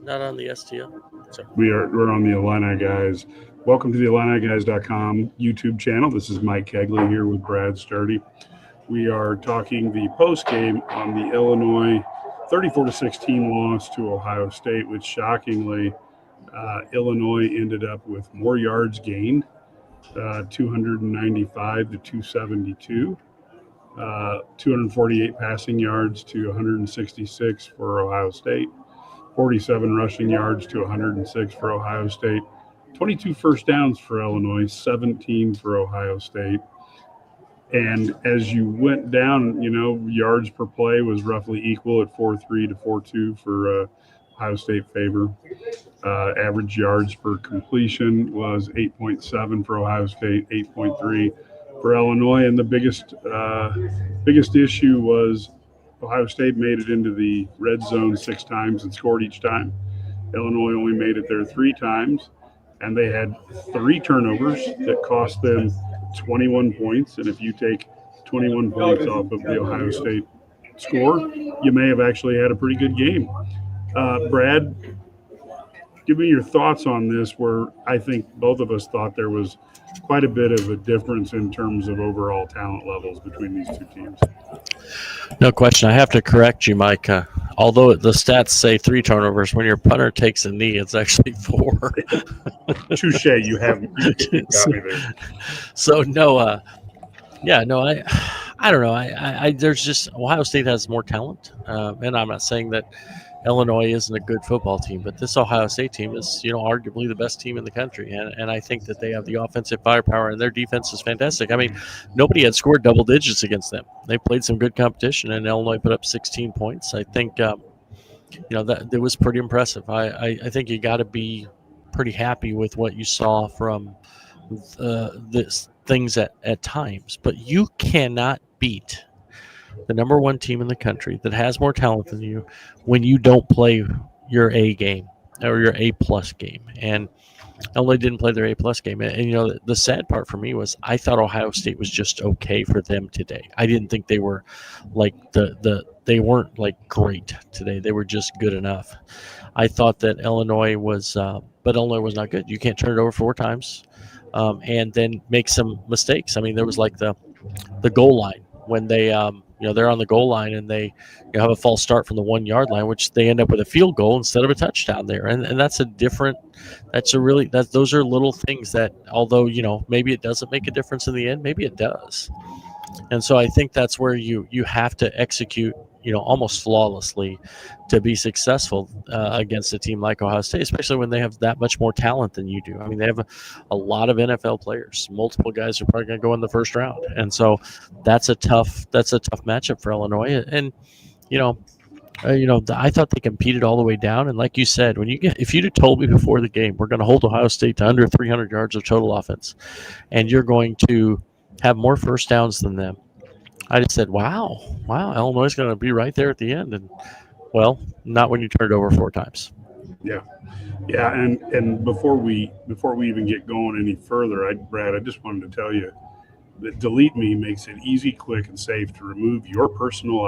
Not on the STL. Sorry. We're on the Illini Guys. Welcome to the IlliniGuys.com YouTube channel. This is Mike Kegley here with Brad Sturdy. We are talking the post game on the Illinois 34-16 loss to Ohio State, which shockingly Illinois ended up with more yards gained, 295 to 272, 248 passing yards to 166 for Ohio State, 47 rushing yards to 106 for Ohio State, 22 first downs for Illinois, 17 for Ohio State. And as you went down, yards per play was roughly equal at 4.3 to 4.2 for Ohio State favor. Average yards per completion was 8.7 for Ohio State, 8.3 for Illinois. And the biggest issue was Ohio State made it into the red zone 6 times and scored each time. Illinois only made it there 3 times, and they had 3 turnovers that cost them 21 points. And if you take 21 points off of the Ohio State score, you may have actually had a pretty good game. Brad, give me your thoughts on this, where I think both of us thought there was quite a bit of a difference in terms of overall talent levels between these two teams. No question. I have to correct you, Mike. Although the stats say 3 turnovers, when your punter takes a knee, it's actually 4. Touche, you got me there. So no, I don't know. I there's just Ohio State has more talent, and I'm not saying that Illinois isn't a good football team, but this Ohio State team is, arguably the best team in the country, and I think that they have the offensive firepower, and their defense is fantastic. I mean, nobody had scored double digits against them. They played some good competition, and Illinois put up 16 points. I think, that it was pretty impressive. I think you got to be pretty happy with what you saw from this things at times, but you cannot beat the number 1 team in the country that has more talent than you when you don't play your A game or your A-plus game. And Illinois didn't play their A-plus game. And the sad part for me was I thought Ohio State was just okay for them today. I didn't think they were like they weren't like great today. They were just good enough. I thought that Illinois was but Illinois was not good. You can't turn it over 4 times and then make some mistakes. I mean, there was like the goal line when they they're on the goal line and they have a false start from the 1-yard line, which they end up with a field goal instead of a touchdown there. And those are little things that, although, maybe it doesn't make a difference in the end, maybe it does. And so I think that's where you have to execute, almost flawlessly to be successful against a team like Ohio State, especially when they have that much more talent than you do. I mean, they have a lot of NFL players. Multiple guys are probably going to go in the first round. And so that's a tough matchup for Illinois. And, I thought they competed all the way down. And like you said, if you'd have told me before the game, we're going to hold Ohio State to under 300 yards of total offense, and you're going to have more first downs than them, I just said, wow, Illinois is going to be right there at the end. And, well, not when you turn it over 4 times. Yeah. And before we even get going any further, Brad, I just wanted to tell you that Delete Me makes it easy, quick, and safe to remove your personal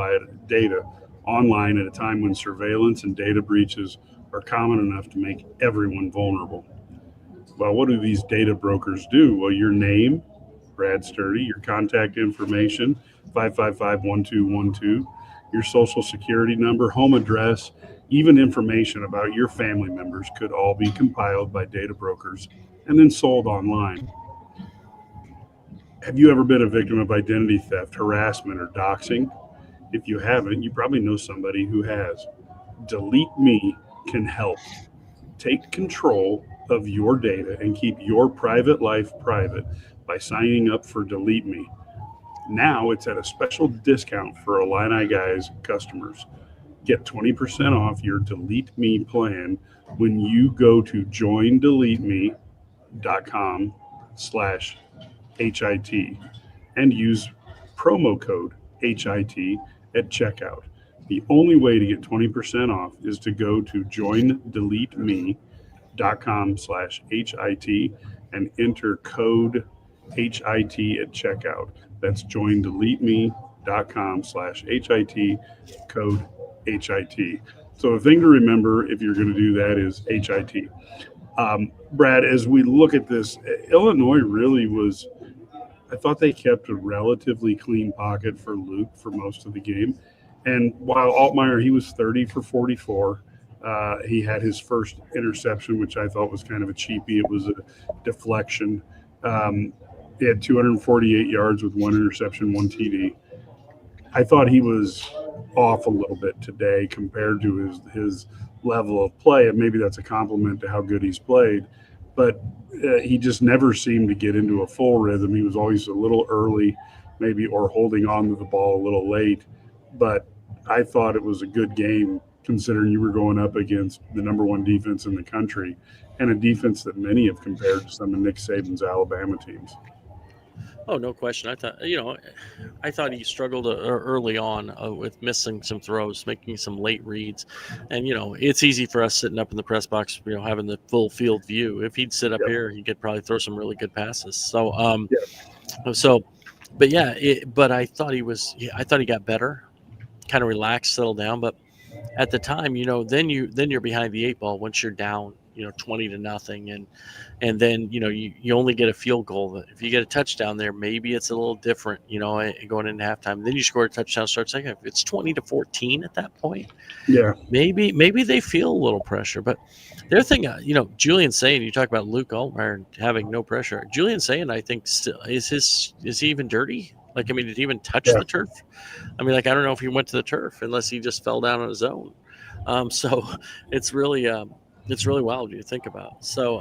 data online at a time when surveillance and data breaches are common enough to make everyone vulnerable. Well, what do these data brokers do? Well, your name, Brad Sturdy, your contact information, 555-1212, your social security number, home address, even information about your family members could all be compiled by data brokers and then sold online. Have you ever been a victim of identity theft, harassment, or doxing? If you haven't, you probably know somebody who has. Delete Me can help. Take control of your data and keep your private life private by signing up for Delete Me. Now it's at a special discount for Illini Guys customers. Get 20% off your Delete Me plan when you go to joindeleteme.com/HIT and use promo code HIT at checkout. The only way to get 20% off is to go to joindeleteme.com/HIT and enter code HIT at checkout. That's joindeleteme.com/HIT, code HIT. So the thing to remember if you're going to do that is HIT. Brad, as we look at this, Illinois really was. I thought they kept a relatively clean pocket for Luke for most of the game. And while Altmaier, he was 30 for 44, he had his first interception, which I thought was kind of a cheapie. It was a deflection. Um, he had 248 yards with one interception, one TD. I thought he was off a little bit today compared to his level of play, and maybe that's a compliment to how good he's played. But he just never seemed to get into a full rhythm. He was always a little early, maybe, or holding on to the ball a little late. But I thought it was a good game considering you were going up against the number one defense in the country and a defense that many have compared to some of Nick Saban's Alabama teams. Oh, no question. I thought he struggled early on with missing some throws, making some late reads, and it's easy for us sitting up in the press box, having the full field view. If he'd sit up here, he could probably throw some really good passes. So, but yeah, but I thought I thought he got better, kind of relaxed, settled down. But at the time, then you're behind the eight ball once you're down, 20-0, and then you only get a field goal. If you get a touchdown there, maybe it's a little different, going into halftime. Then you score a touchdown, start second. If it's 20-14 at that point, maybe they feel a little pressure. But the other thing, Julian Sayin, you talk about Luke Altmaier having no pressure. Julian Sayin, I think, still is he even dirty? Like, I mean, did he even touch the turf? I mean, I don't know if he went to the turf unless he just fell down on his own. So it's really wild to think about. So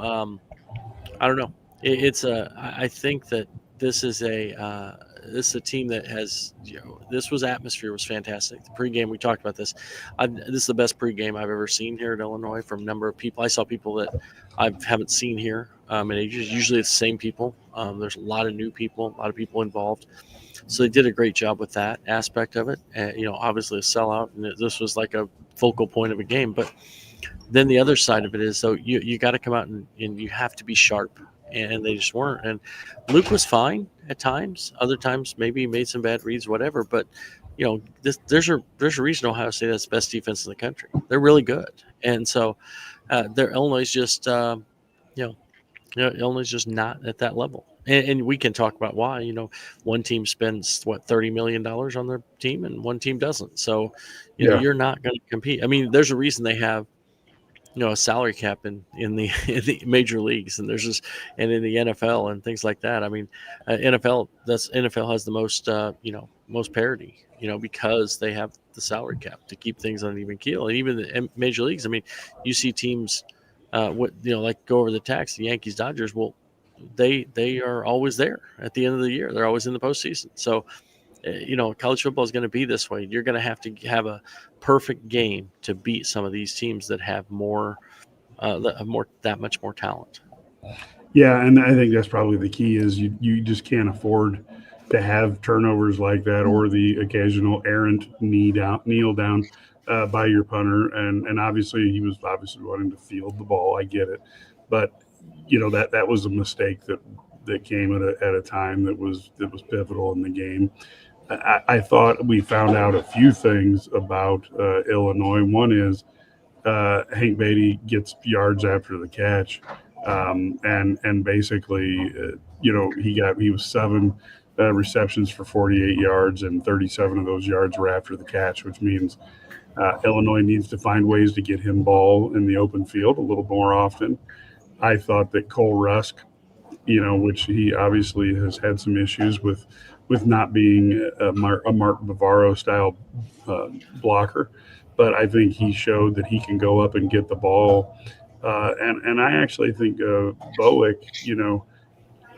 I don't know. I think that this is a team that has, atmosphere was fantastic. The pregame, we talked about this. This is the best pregame I've ever seen here at Illinois from a number of people. I saw people that I haven't seen here in ages. Usually it's the same people. There's a lot of new people, a lot of people involved. So they did a great job with that aspect of it. Obviously a sellout, and this was like a focal point of a game. But then the other side of it is, so you got to come out and you have to be sharp, and they just weren't. And Luke was fine at times. Other times maybe he made some bad reads, whatever. But there's a reason Ohio State has the best defense in the country. They're really good, and so Illinois is just Illinois is just not at that level. And we can talk about why. One team spends $30 million on their team, and one team doesn't. So, you're not going to compete. I mean, there's a reason they have, a salary cap in the major leagues, and and in the NFL and things like that. I mean, NFL has the most most parity, because they have the salary cap to keep things on an even keel. And even the major leagues, I mean, you see teams, like go over the tax, the Yankees, Dodgers. Well, they are always there at the end of the year. They're always in the postseason. So, college football is going to be this way. You're going to have a perfect game to beat some of these teams that have that much more talent. Yeah, and I think that's probably the key is you just can't afford to have turnovers like that or the occasional errant kneel down by your punter. And obviously he was wanting to field the ball. I get it, but that was a mistake that came at a time that was pivotal in the game. I thought we found out a few things about Illinois. One is Hank Beatty gets yards after the catch, and basically, he was 7 receptions for 48 yards, and 37 of those yards were after the catch, which means Illinois needs to find ways to get him ball in the open field a little more often. I thought that Cole Rusk, which he obviously has had some issues with not being a Mark Bavaro style blocker, but I think he showed that he can go up and get the ball. And I actually think Bowick,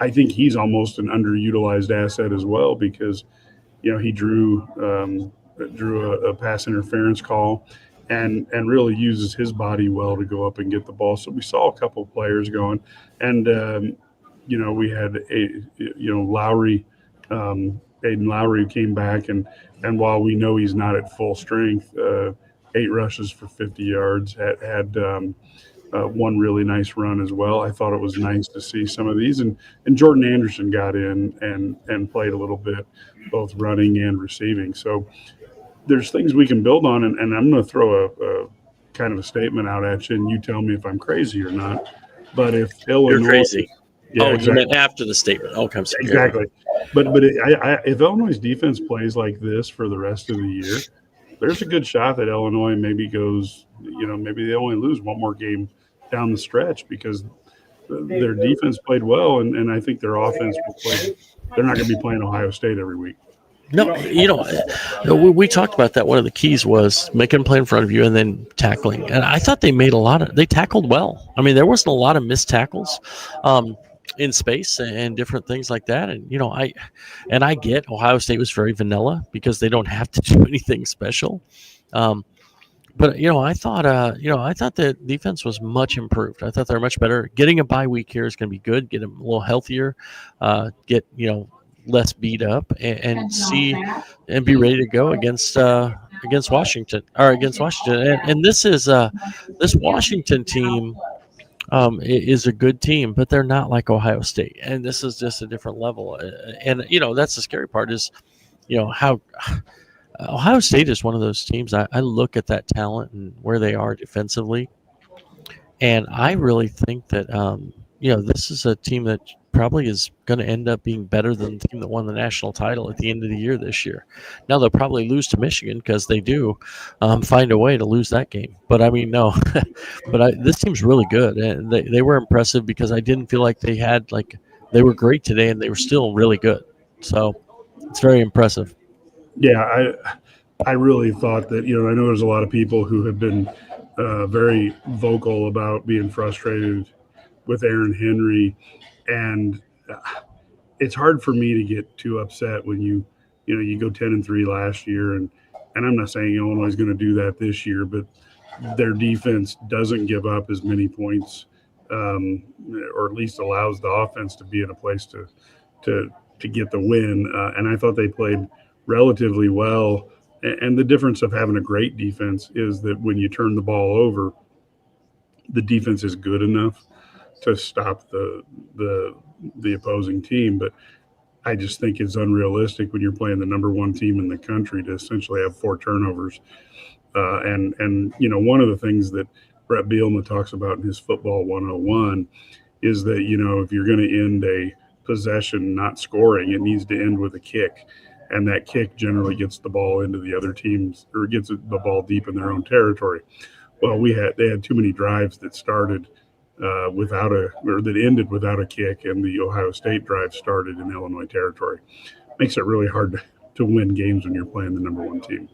I think he's almost an underutilized asset as well because, he drew a pass interference call and really uses his body well to go up and get the ball. So we saw a couple of players going, and we had Lowry. Aiden Lowry came back, and while we know he's not at full strength, 8 rushes for 50 yards, had one really nice run as well. I thought it was nice to see some of these, and Jordan Anderson got in and played a little bit, both running and receiving. So there's things we can build on, and I'm going to throw kind of a statement out at you, and you tell me if I'm crazy or not. But if You're Illinois, crazy. yeah, You exactly, meant after the statement. Okay, I'm sorry. exactly. If Illinois' defense plays like this for the rest of the year, there's a good shot that Illinois maybe goes, maybe they only lose one more game down the stretch because their defense played well, and I think their offense will play. They're not going to be playing Ohio State every week. No, we talked about that. One of the keys was making them play in front of you and then tackling. And I thought they tackled well. I mean, there wasn't a lot of missed tackles in space and different things like that. And, I get Ohio State was very vanilla because they don't have to do anything special. But I thought the defense was much improved. I thought they were much better. Getting a bye week here is going to be good. Get them a little healthier. Get less beat up and be ready to go against Washington and this is this Washington team is a good team, but they're not like Ohio State, and this is just a different level. And that's the scary part is how Ohio State is one of those teams. I look at that talent and where they are defensively, and I really think that this is a team that probably is going to end up being better than the team that won the national title at the end of the year this year. Now they'll probably lose to Michigan because they do find a way to lose that game. But I mean, no, this team's really good, and they were impressive because I didn't feel like they were great today, and they were still really good. So it's very impressive. Yeah, I really thought that, I know there's a lot of people who have been very vocal about being frustrated with Aaron Henry, and it's hard for me to get too upset when you go 10-3 last year, and I'm not saying Illinois is going to do that this year, but their defense doesn't give up as many points, or at least allows the offense to be in a place to get the win. And I thought they played relatively well. And the difference of having a great defense is that when you turn the ball over, the defense is good enough to stop the opposing team. But I just think it's unrealistic when you're playing the number one team in the country to essentially have 4 turnovers. And one of the things that Brett Bielema talks about in his Football 101 is that, if you're going to end a possession not scoring, it needs to end with a kick. And that kick generally gets the ball into the other teams, or gets the ball deep in their own territory. Well, they had too many drives that started that ended without a kick, and the Ohio State drive started in Illinois territory. Makes it really hard to win games when you're playing the number one team.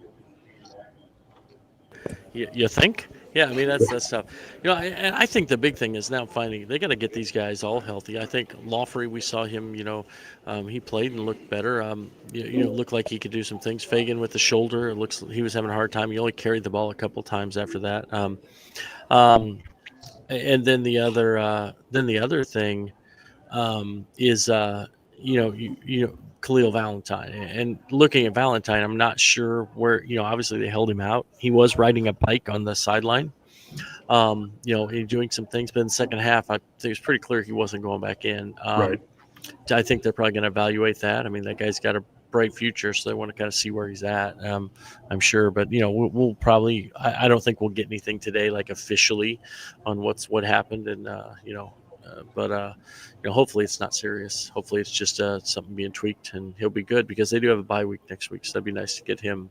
You think? Yeah, I mean that's tough. And I think the big thing is now they got to get these guys all healthy. I think Lawfrey, we saw him. He played and looked better. Looked like he could do some things. Fagan with the shoulder, it looks he was having a hard time. He only carried the ball a couple times after that. And then the other thing is Khalil Valentine. And looking at Valentine, I'm not sure where, obviously they held him out. He was riding a bike on the sideline, doing some things. But in the second half, I think it's pretty clear he wasn't going back in. Right. I think they're probably going to evaluate that. I mean, that guy's got a bright future, so they want to kind of see where he's at. I'm sure. But, we'll probably – I don't think we'll get anything today, like officially on what happened. And, but hopefully it's not serious. Hopefully it's just something being tweaked, and he'll be good because they do have a bye week next week. So that'd be nice to get him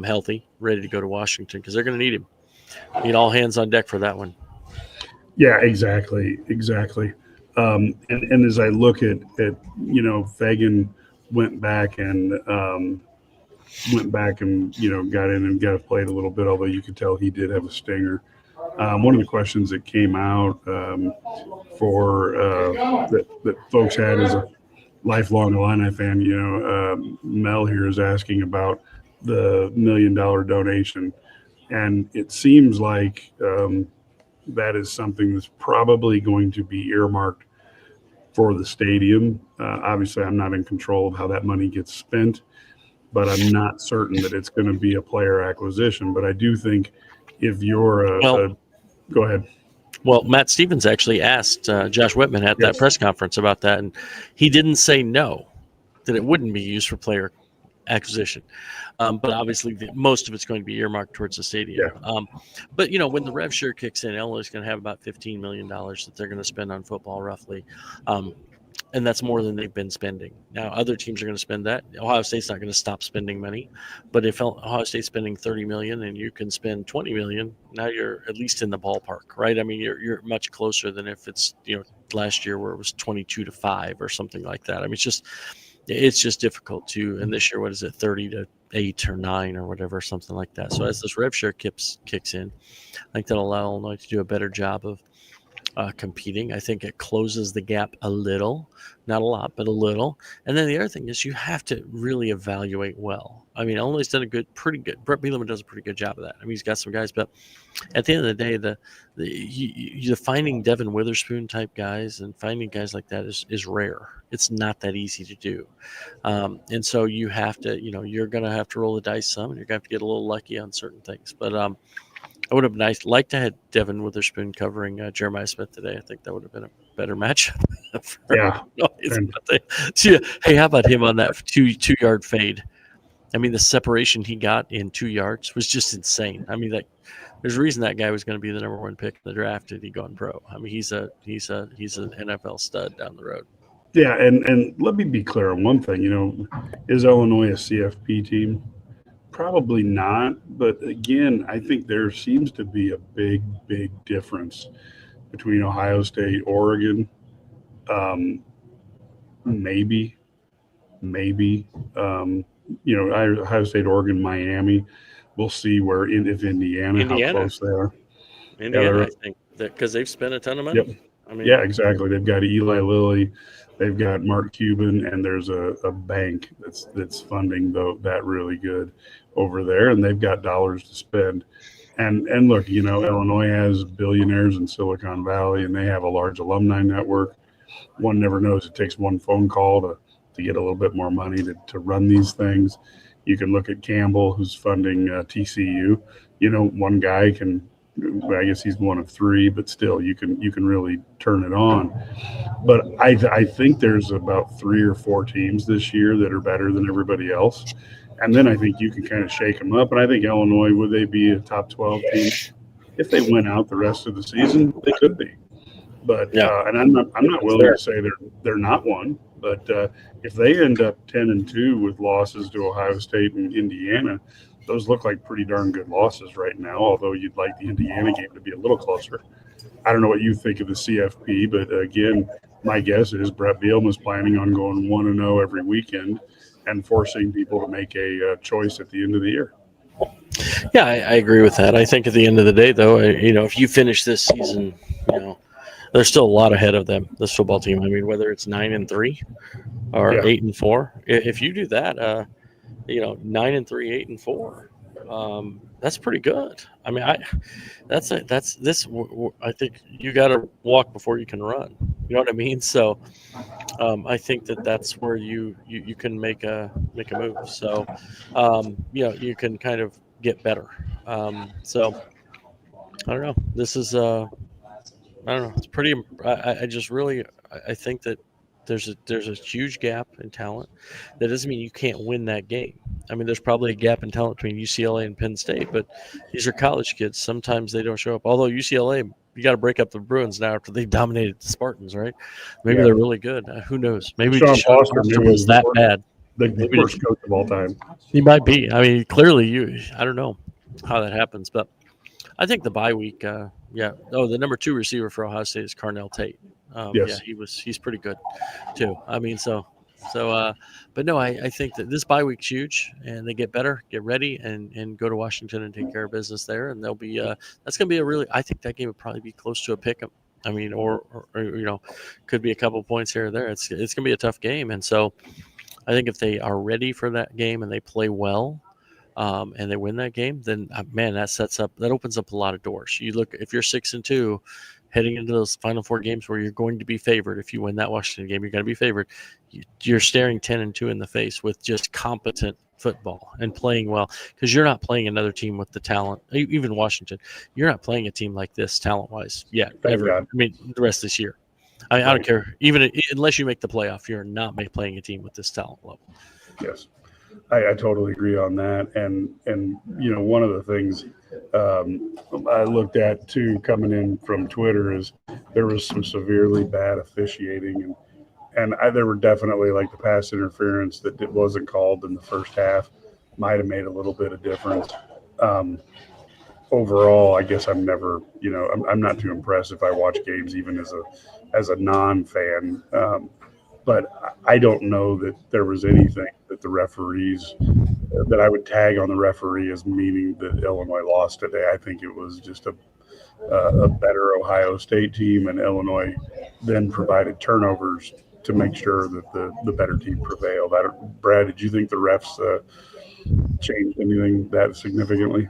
healthy, ready to go to Washington because they're going to need him. Need all hands on deck for that one. Yeah, exactly. And as I look at Fagan went back and got in and got played a little bit, although you could tell he did have a stinger. One of the questions that came out that folks had as a lifelong Illini fan, Mel here is asking about the $1 million donation, and it seems like that is something that's probably going to be earmarked for the stadium. Obviously, I'm not in control of how that money gets spent, but I'm not certain that it's going to be a player acquisition. But I do think if you're go ahead. Well, Matt Stevens actually asked Josh Whitman at that press conference about that, and he didn't say no, that it wouldn't be used for player acquisition. But obviously, most of it's going to be earmarked towards the stadium. Yeah. But when the rev share kicks in, Illinois is going to have about $15 million that they're going to spend on football, roughly. And that's more than they've been spending. Now, other teams are going to spend that. Ohio State's not going to stop spending money, but if Ohio State's spending $30 million and you can spend $20 million, now you're at least in the ballpark, right? I mean, you're much closer than if it's last year where it was 22-5 or something like that. I mean, it's just difficult to. And this year, what is it, 30-8 or 9 or whatever, something like that. So as this rev share kicks in, I think that'll allow Illinois to do a better job of competing. I think it closes the gap a little, not a lot, but a little. And then the other thing is you have to really evaluate well. I mean, Illinois done pretty good. Brett Bielema does a pretty good job of that. I mean, he's got some guys, but at the end of the day, the finding Devin Witherspoon type guys and finding guys like that is rare. It's not that easy to do. And so you have to, you're going to have to roll the dice some, and you're going to have to get a little lucky on certain things. But it would have been nice. Like to have Devin Witherspoon covering Jeremiah Smith today. I think that would have been a better matchup. Yeah. Hey, how about him on that two-yard fade? I mean, the separation he got in 2 yards was just insane. I mean, there's a reason that guy was going to be the number 1 pick in the draft and he gone pro. I mean, he's an NFL stud down the road. Yeah, and let me be clear on one thing. Is Illinois a CFP team? Probably not, but again, I think there seems to be a big difference between Ohio State, Oregon, maybe, Ohio State, Oregon, Miami. We'll see if Indiana, how close they are. Indiana, I think, because they've spent a ton of money. Yep. I mean, yeah, exactly. They've got Eli Lilly, they've got Mark Cuban, and there's a bank that's funding that really good over there, and they've got dollars to spend. And look, Illinois has billionaires in Silicon Valley, and they have a large alumni network. One never knows. It takes one phone call to get a little bit more money to run these things. You can look at Campbell, who's funding TCU. One guy can. I guess he's one of 3, but still, you can really turn it on. But I think there's about 3 or 4 teams this year that are better than everybody else, and then I think you can kind of shake them up. And I think Illinois, would they be a top 12 team if they went out the rest of the season? They could be, but and I'm not willing to say they're not one. But if they end up 10-2 with losses to Ohio State and Indiana, those look like pretty darn good losses right now, although you'd like the Indiana game to be a little closer. I don't know what you think of the CFP, but again, my guess is Brett Bielema is planning on going 1-0 every weekend and forcing people to make a choice at the end of the year. Yeah, I agree with that. I think at the end of the day, though, if you finish this season, there's still a lot ahead of them, this football team. I mean, whether it's 9-3 or 8-4, if you do that, 9-3, 8-4. That's pretty good. I mean, I think you got to walk before you can run. You know what I mean? So, I think that's where you can make a move. So, you can kind of get better. So, I don't know. This is I don't know. It's pretty. I think that there's a huge gap in talent. That doesn't mean you can't win that game. I mean, there's probably a gap in talent between UCLA and Penn State, but these are college kids. Sometimes they don't show up. Although UCLA, you got to break up the Bruins now after they dominated the Spartans, right? Maybe they're really good. Who knows? Maybe Sean Foster was that bad. The worst coach of all time. He might be. I mean, clearly I don't know how that happens, but I think the bye week. The number 2 receiver for Ohio State is Carnell Tate. Yes. Yeah, he's pretty good too. I mean, but no, I think that this bye week's huge, and they get better, get ready, and go to Washington and take care of business there, and they'll be that's going to be I think that game would probably be close to a pick-em. I mean, or could be a couple points here or there. It's going to be a tough game, and so I think if they are ready for that game and they play well, and they win that game, then that opens up a lot of doors. You look, if you're 6-2. Heading into those Final Four games where you're going to be favored, if you win that Washington game, you're going to be favored. You're staring 10-2 in the face with just competent football and playing well, because you're not playing another team with the talent. Even Washington, you're not playing a team like this talent-wise yet. Ever. I mean, the rest of this year. I don't care. Even unless you make the playoff, you're not playing a team with this talent level. Yes. I totally agree on that. And one of the things I looked at too coming in from Twitter is there was some severely bad officiating, and there were definitely like the pass interference that it wasn't called in the first half might have made a little bit of difference. Um, Overall, I guess I'm not too impressed if I watch games even as a non-fan. But I don't know that there was anything that the referees that I would tag on the referee as meaning that Illinois lost today. I think it was just a better Ohio State team, and Illinois then provided turnovers to make sure that the better team prevailed. Brad, did you think the refs changed anything that significantly?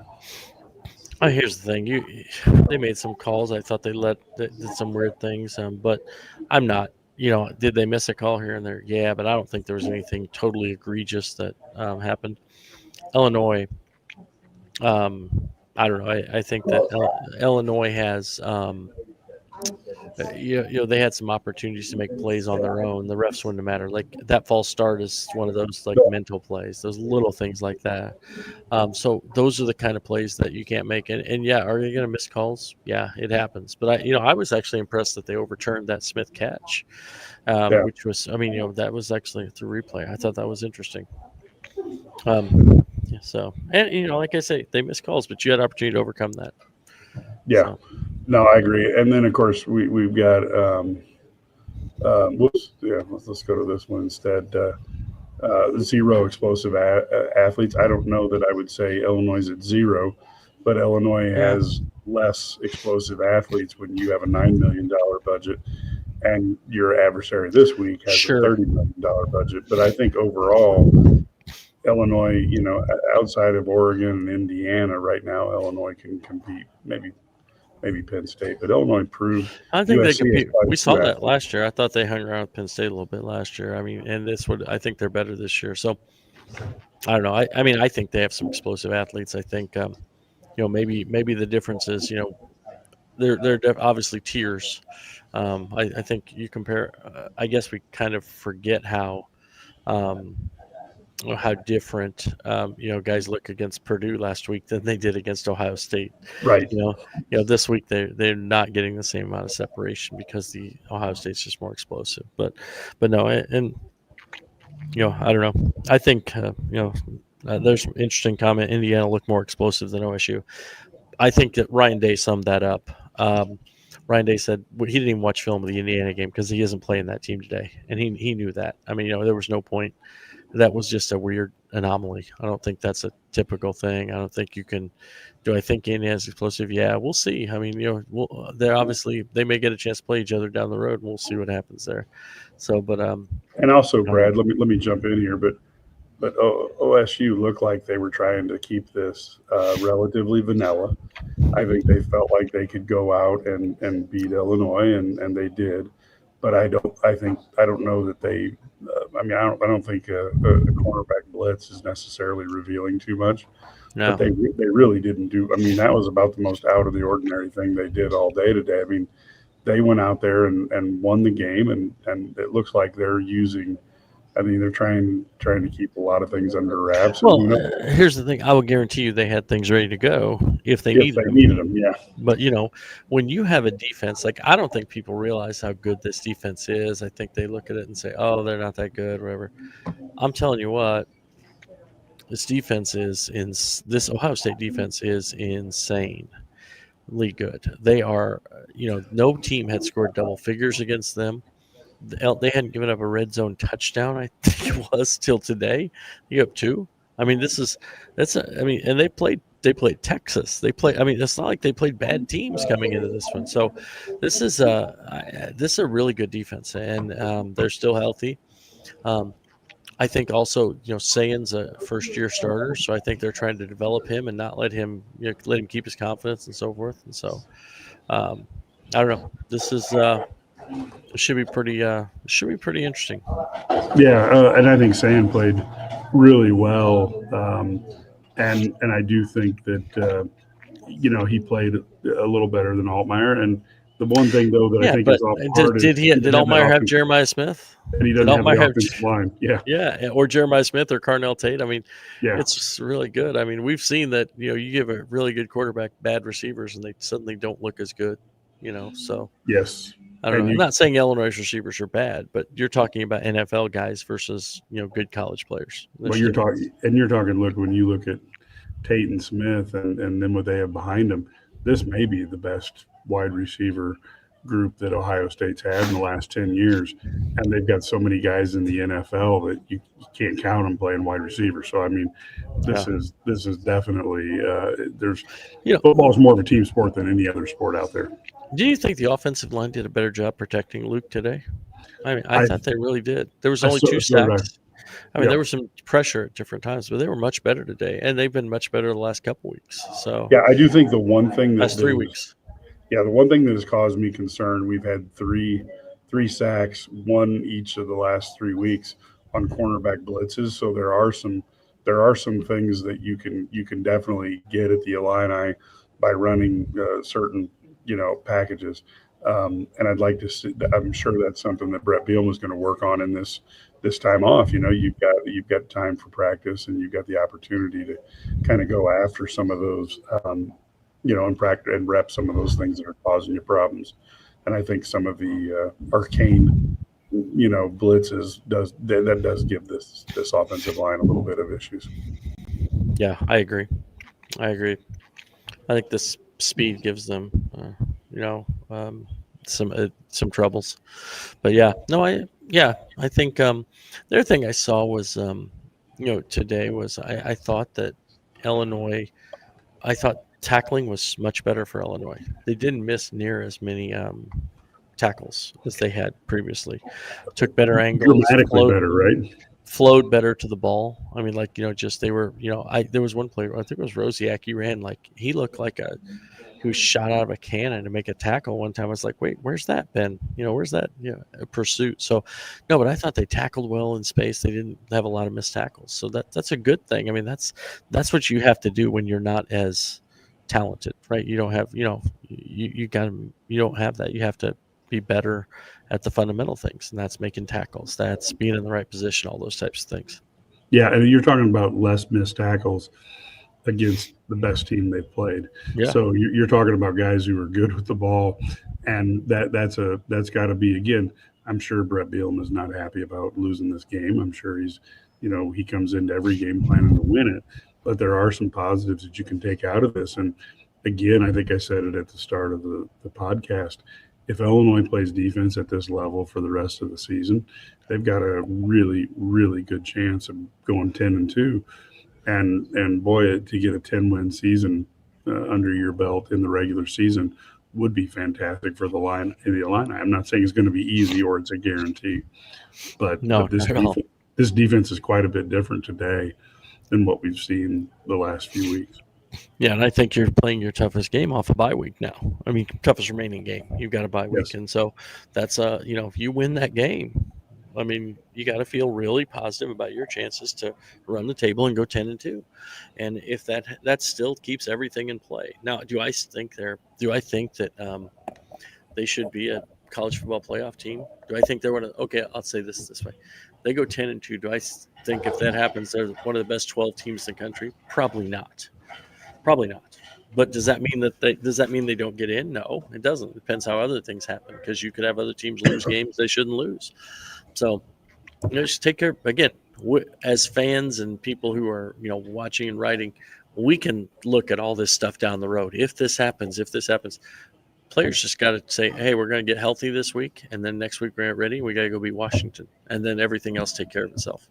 Here's the thing: they made some calls. I thought they did some weird things, but I'm not. Did they miss a call here and there? Yeah, but I don't think there was anything totally egregious that happened. Illinois, I don't know. I think that Illinois has, they had some opportunities to make plays on their own. The refs wouldn't matter. Like that false start is one of those like mental plays, those little things like that. So those are the kind of plays that you can't make. And yeah, are you going to miss calls? Yeah, it happens. But I was actually impressed that they overturned that Smith catch, Yeah, which was, that was actually through replay. I thought that was interesting. Yeah, so, and like I say, they missed calls, but you had opportunity to overcome that. yeah. So, No, I agree. And then of course we've got let's go to this one instead. Zero explosive athletes. I don't know that I would say Illinois is at zero, but Illinois yeah, has less explosive athletes when you have a $9 million budget, and your adversary this week has a sure. $30 million budget. But I think overall, Illinois, outside of Oregon and Indiana, right now Illinois can compete. Maybe Penn State, but Illinois proved I think they USC has compete. quite We a few saw that athletes. last year. I thought they hung around with Penn State a little bit last year. And I think they're better this year. So I don't know. I think they have some explosive athletes. I think, maybe the difference is, they're obviously tiers. I think you compare. I guess we kind of forget um, how different guys look against Purdue last week than they did against Ohio State. Right. You know, this week they're not getting the same amount of separation because the Ohio State's just more explosive. But no, and I don't know. I think there's some interesting comment. Indiana looked more explosive than OSU. I think that Ryan Day summed that up. Ryan Day said he didn't even watch film of the Indiana game because he isn't playing that team today, and he knew that. There was no point. That was just a weird anomaly. I don't think that's a typical thing. I don't think you can. Do I think Indiana's explosive? Yeah, we'll see. They're obviously they may get a chance to play each other down the road, and we'll see what happens there. So, but And also, I don't know. Brad, let me jump in here, but OSU looked like they were trying to keep this relatively vanilla. I think they felt like they could go out and beat Illinois, and they did. But I don't know that they. I don't think a cornerback blitz is necessarily revealing too much. But No, they really didn't do. That was about the most out of the ordinary thing they did all day today. They went out there and won the game, and it looks like they're using. They're trying to keep a lot of things under wraps, and well, who knows here's the thing. I will guarantee you they had things ready to go if they if needed they them. needed them. Yeah, But when you have a defense, like I don't think people realize how good this defense is. I think they look at it and say, "Oh, they're not that good," whatever. I'm telling you what, this Ohio State defense is insanely good. They are, no team had scored double figures against them. They hadn't given up a red zone touchdown, I think it was, till today. You have two. This is and they played Texas. It's not like they played bad teams coming into this one. So this is a really good defense, and they're still healthy. Um, I think also, Sayan's a first year starter, so I think they're trying to develop him and not let him keep his confidence and so forth. And so um, I don't know. This is should be pretty interesting. yeah, and I think Sand played really well, and I do think that he played a little better than Altmaier, and The one thing though that I Yeah, think but is off hard is did doesn't have that Allmeyer have offense, Jeremiah Smith? and he Did doesn't have Allmeyer the have offensive line. Yeah, yeah, or Jeremiah Smith or Carnell Tate? I mean, yeah, it's just really good. I mean, we've seen that, you give a really good quarterback bad receivers and they suddenly don't look as good, so yes. I don't And know. I'm not saying Illinois receivers are bad, but you're talking about NFL guys versus, good college players. well, There's you're difference. talking. Look, when you look at Tate and Smith, and then what they have behind them, this may be the best wide receiver group that Ohio State's had in the last 10 years. And they've got so many guys in the NFL that you can't count them playing wide receiver. So, I mean, this Yeah. is definitely there's You know, football is more of a team sport than any other sport out there. do you think the offensive line did a better job protecting Luke today? I mean, I I thought they really did. There was I only so, 2 so did I. sacks. I mean, Yeah. there was some pressure at different times, but they were much better today, and they've been much better the last couple weeks. So Yeah, I do think the one thing that's 3 weeks. yeah, the one thing that has caused me concern, we've had three sacks, one each of the last 3 weeks on cornerback blitzes. So there are some things that you can definitely get at the Illini by running certain packages. And I'd like to see. I'm sure that's something that Brett Bielema is going to work on in this time off. You've got time for practice, and you've got the opportunity to kind of go after some of those. And practice and rep some of those things that are causing you problems. And I think some of the arcane, blitzes that does give this offensive line a little bit of issues. Yeah, I agree. I think this speed gives them, some troubles. But yeah, no, I think the other thing I saw was, today was I thought that Illinois, I thought tackling was much better for Illinois. They didn't miss near as many tackles as they had previously. Took better angles, Dramatically better, right? flowed better to the ball. I mean, like, just they were, there was one player, I think it was Rosiak. He looked like he was shot out of a cannon to make a tackle one time. I was like, wait, where's that been? Where's that pursuit? So, no, but I thought they tackled well in space. They didn't have a lot of missed tackles. So that's a good thing. I mean, that's what you have to do when you're not as talented, right? You don't have, you don't have that. You have to be better at the fundamental things, and that's making tackles. That's being in the right position, all those types of things. Yeah, and you're talking about less missed tackles against the best team they've played. Yeah. So you're talking about guys who are good with the ball, and that's got to be, again. I'm sure Brett Bielema is not happy about losing this game. I'm sure he's, he comes into every game planning to win it. But there are some positives that you can take out of this. And again, I think I said it at the start of the podcast. If Illinois plays defense at this level for the rest of the season, they've got a really, really good chance of going 10-2. And boy, to get a 10-win season under your belt in the regular season would be fantastic for the Illini. I'm not saying it's going to be easy or it's a guarantee, but this defense is quite a bit different today than what we've seen the last few weeks. Yeah, and I think you're playing your toughest game off a bye week now. I mean, toughest remaining game. You've got a bye week, and so that's if you win that game, I mean, you got to feel really positive about your chances to run the table and go 10-2, and if that still keeps everything in play. Now, do I think that they should be a college football playoff team? Do I think they're one of? Okay, I'll say this way: they go 10-2. Do I think if that happens, they're one of the best 12 teams in the country? Probably not. But does that mean they don't get in? No, it doesn't. It depends how other things happen, because you could have other teams lose games they shouldn't lose. So, just take care. Again, as fans and people who are watching and writing, we can look at all this stuff down the road. If this happens, players just got to say, hey, we're going to get healthy this week, and then next week we're ready. We got to go beat Washington, and then everything else take care of itself.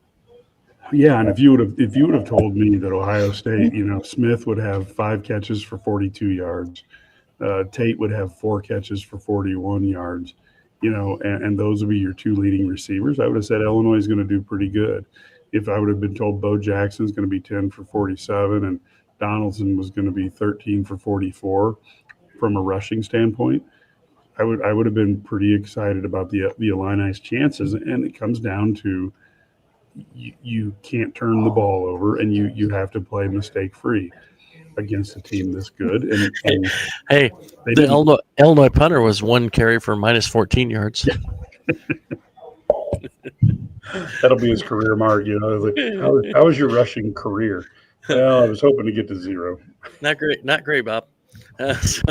Yeah, and if you would have told me that Ohio State, Smith would have 5 catches for 42 yards, Tate would have 4 catches for 41 yards, and those would be your 2 leading receivers, I would have said Illinois is going to do pretty good. If I would have been told Bo Jackson's going to be 10 for 47 and Donaldson was going to be 13 for 44 from a rushing standpoint, I would have been pretty excited about the Illini's chances. And it comes down to you can't turn the ball over, and you have to play mistake free. against a team this good. And Hey, they the didn't. Illinois punter was 1 carry for minus 14 yards. That'll be his career mark. Like, how was your rushing career? Well, I was hoping to get to 0. Not great, Bob. Just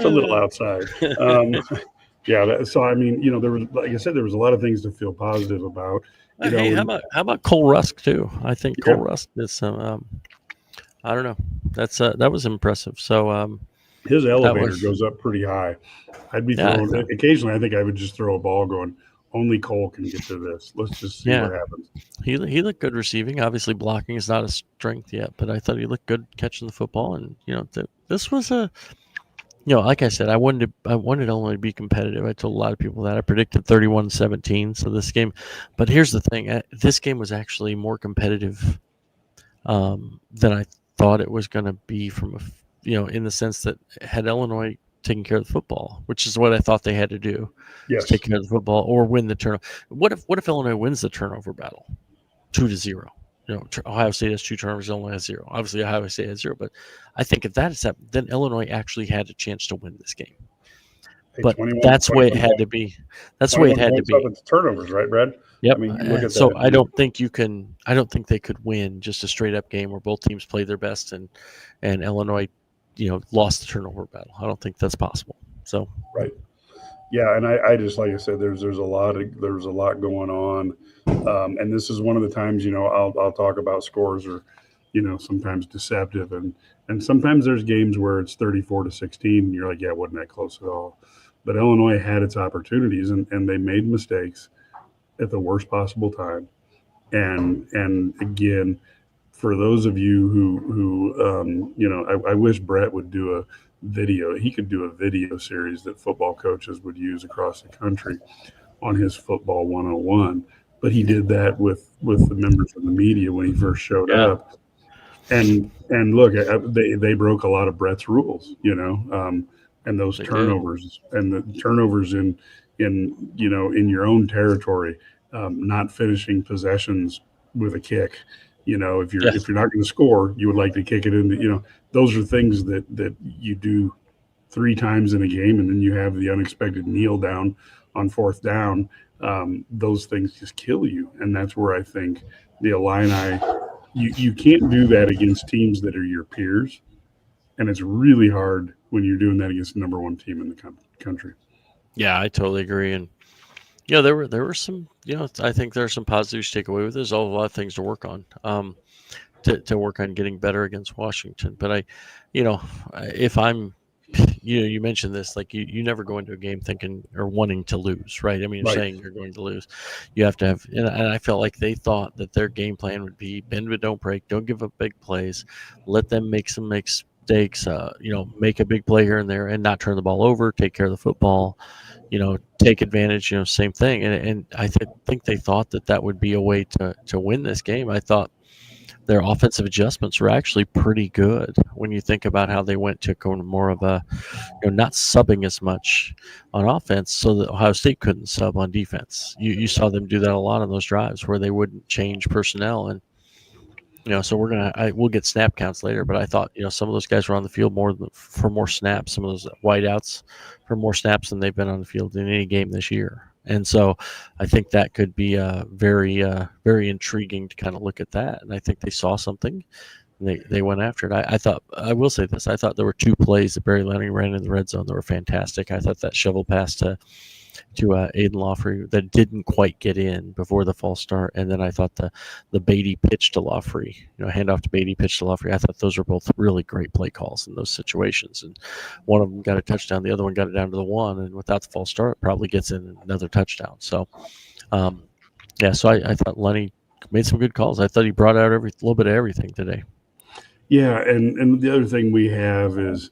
a little outside. Yeah. So I mean, there was, like I said, there was a lot of things to feel positive about. Hey, how about Cole Rusk too? I think Cole Rusk is some. I don't know. That was impressive. So his elevator goes up pretty high. I'd be throwing occasionally. I think I would just throw a ball going, only Cole can get to this. Let's just see what happens. He looked good receiving. Obviously, blocking is not a strength yet, but I thought he looked good catching the football. And this was a, like I said, I wanted Illinois to be competitive. I told a lot of people that. I predicted 31-17. So this game, but here's the thing: this game was actually more competitive than I thought it was going to be. In the sense that had Illinois taking care of the football, which is what I thought they had to do. Yes. Take care of the football or win the turnover. What if Illinois wins the turnover battle 2-0? Ohio State has 2 turnovers, Illinois has 0. Obviously, Ohio State has 0, but I think if that is happened, then Illinois actually had a chance to win this game. But that's the way it had to be. That's the way it had to be. It's turnovers, right, Brad? Yep. I mean, look at so that. I don't think they could win just a straight up game where both teams played their best and Illinois, lost the turnover battle. I don't think that's possible. So right. Yeah, and I just, like I said, there's a lot going on, and this is one of the times I'll talk about scores are sometimes deceptive, and sometimes there's games where it's 34-16 and you're like, yeah, it wasn't that close at all. But Illinois had its opportunities and they made mistakes at the worst possible time, and again, for those of you who I wish Brett would do a video. He could do a video series that football coaches would use across the country on his football 101. But he did that with the members of the media when he first showed up. And look, they broke a lot of Brett's rules, and those turnovers and the turnovers in your own territory, not finishing possessions with a kick. If you're not going to score, you would like to kick it into, those are things that you do 3 times in a game, and then you have the unexpected kneel down on 4th down. Those things just kill you. And that's where I think the Illini, you can't do that against teams that are your peers. And it's really hard when you're doing that against the number 1 team in the country. Yeah, I totally agree. And there were some, I think there are some positives to take away with this. A lot of things to work on, to work on getting better against Washington. But if I'm, you mentioned this, like you never go into a game thinking or wanting to lose, right? I mean, you're saying you're going to lose. You have to have, and I felt like they thought that their game plan would be bend but don't break, don't give up big plays, let them make some mistakes, make a big play here and there and not turn the ball over, take care of the football. Take advantage, same thing. And I think they thought that would be a way to win this game. I thought their offensive adjustments were actually pretty good when you think about how they went to going more of a, not subbing as much on offense so that Ohio State couldn't sub on defense. You saw them do that a lot on those drives where they wouldn't change personnel. And, so we'll get snap counts later, but I thought, some of those guys were on the field for more snaps, some of those wideouts for more snaps than they've been on the field in any game this year. And so I think that could be very, very intriguing to kind of look at that. And I think they saw something and they went after it. I will say this, I thought there were 2 plays that Barry Lanning ran in the red zone that were fantastic. I thought that shovel pass to Aiden Lawfrey that didn't quite get in before the false start, and then I thought the Beatty pitch to Lawfrey, handoff to Beatty, pitch to Lawfrey. I thought those were both really great play calls in those situations, and one of them got a touchdown, the other one got it down to the 1, and without the false start, probably gets in another touchdown. So, so I thought Lenny made some good calls. I thought he brought out a little bit of everything today. Yeah, and the other thing we have is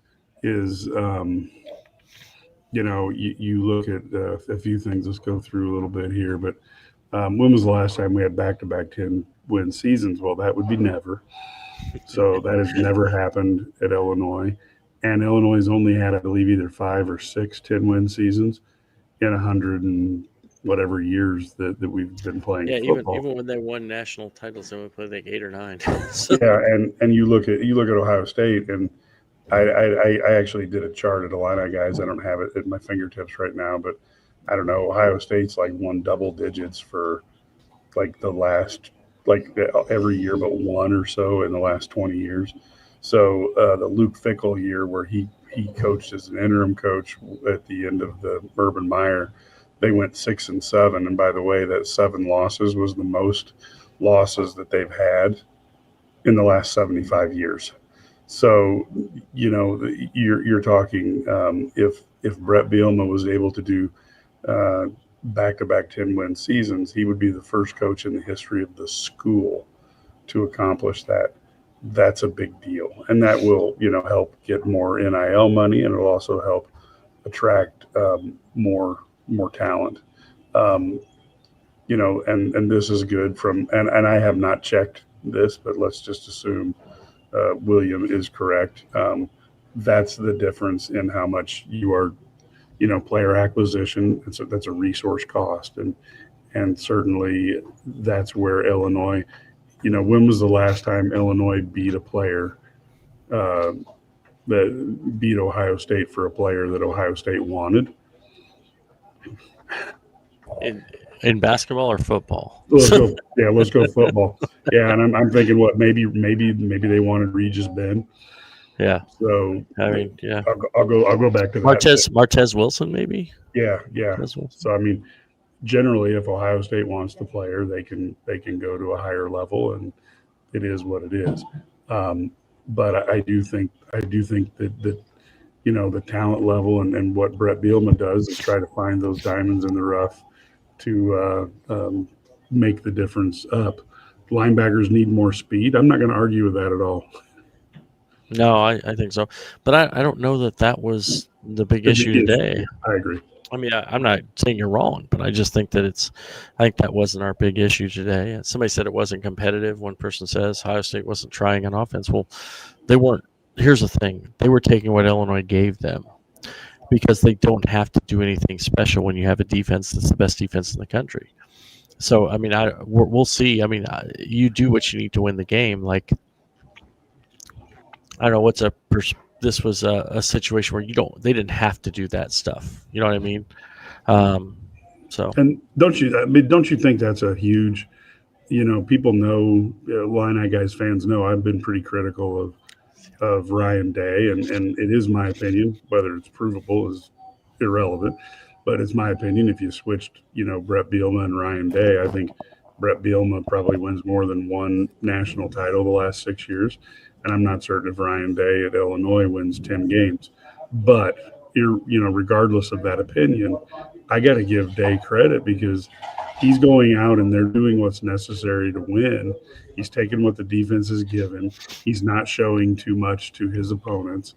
you look at a few things. Let's go through a little bit here. But when was the last time we had back-to-back 10-win seasons? Well, that would be never. So that has never happened at Illinois. And Illinois has only had, I believe, either 5 or 6 10-win seasons in 100 and whatever years that we've been playing football. even when they won national titles, they only played like 8 or 9. So, Yeah, and you look at Ohio State, and I actually did a chart at Illini guys. I don't have it at my fingertips right now, but I don't know. Ohio State's like won double digits for like the last every year but one or so in the last 20 years. So the Luke Fickell year where he coached as an interim coach at the end of the Urban Meyer, they went 6-7. And by the way, that 7 losses was the most losses that they've had in the last 75 years. So, you're talking if Brett Bielema was able to do back-to-back 10-win seasons, he would be the first coach in the history of the school to accomplish that. That's a big deal, and that will, help get more NIL money, and it'll also help attract more talent. And this is good and I have not checked this, but let's just assume William is correct. That's the difference in how much you are, player acquisition. That's a resource cost, and certainly that's where Illinois. When was the last time Illinois beat a player that beat Ohio State for a player that Ohio State wanted? in basketball or football? Let's go football. Yeah, and I'm thinking maybe they wanted Regis Ben. Yeah. So I mean, yeah. I'll go back to that. Martez Wilson, maybe. Yeah. So I mean, generally, if Ohio State wants the player, they can go to a higher level, and it is what it is. But I do think that the talent level and what Brett Bielema does is try to find those diamonds in the rough to make the difference up. Linebackers need more speed. I'm not going to argue with that at all. No, I think so. But I don't know that was the big issue today. I agree. I mean, I'm not saying you're wrong, but I just think that I think that wasn't our big issue today. Somebody said it wasn't competitive. One person says Ohio State wasn't trying on offense. Well, they weren't. Here's the thing. They were taking what Illinois gave them because they don't have to do anything special when you have a defense that's the best defense in the country. So, I mean, we'll see. I mean, you do what you need to win the game. Like, I don't know this was a situation where they didn't have to do that stuff. You know what I mean? So, and don't you think that's a huge, people know, Illini guys fans know I've been pretty critical of Ryan Day, and it is my opinion. Whether it's provable is irrelevant, but it's my opinion. If you switched, Brett Bielema and Ryan Day, I think Brett Bielema probably wins more than one national title the last 6 years. And I'm not certain if Ryan Day at Illinois wins 10 games. But, regardless of that opinion, I got to give Day credit because he's going out and they're doing what's necessary to win. He's taking what the defense is given. He's not showing too much to his opponents.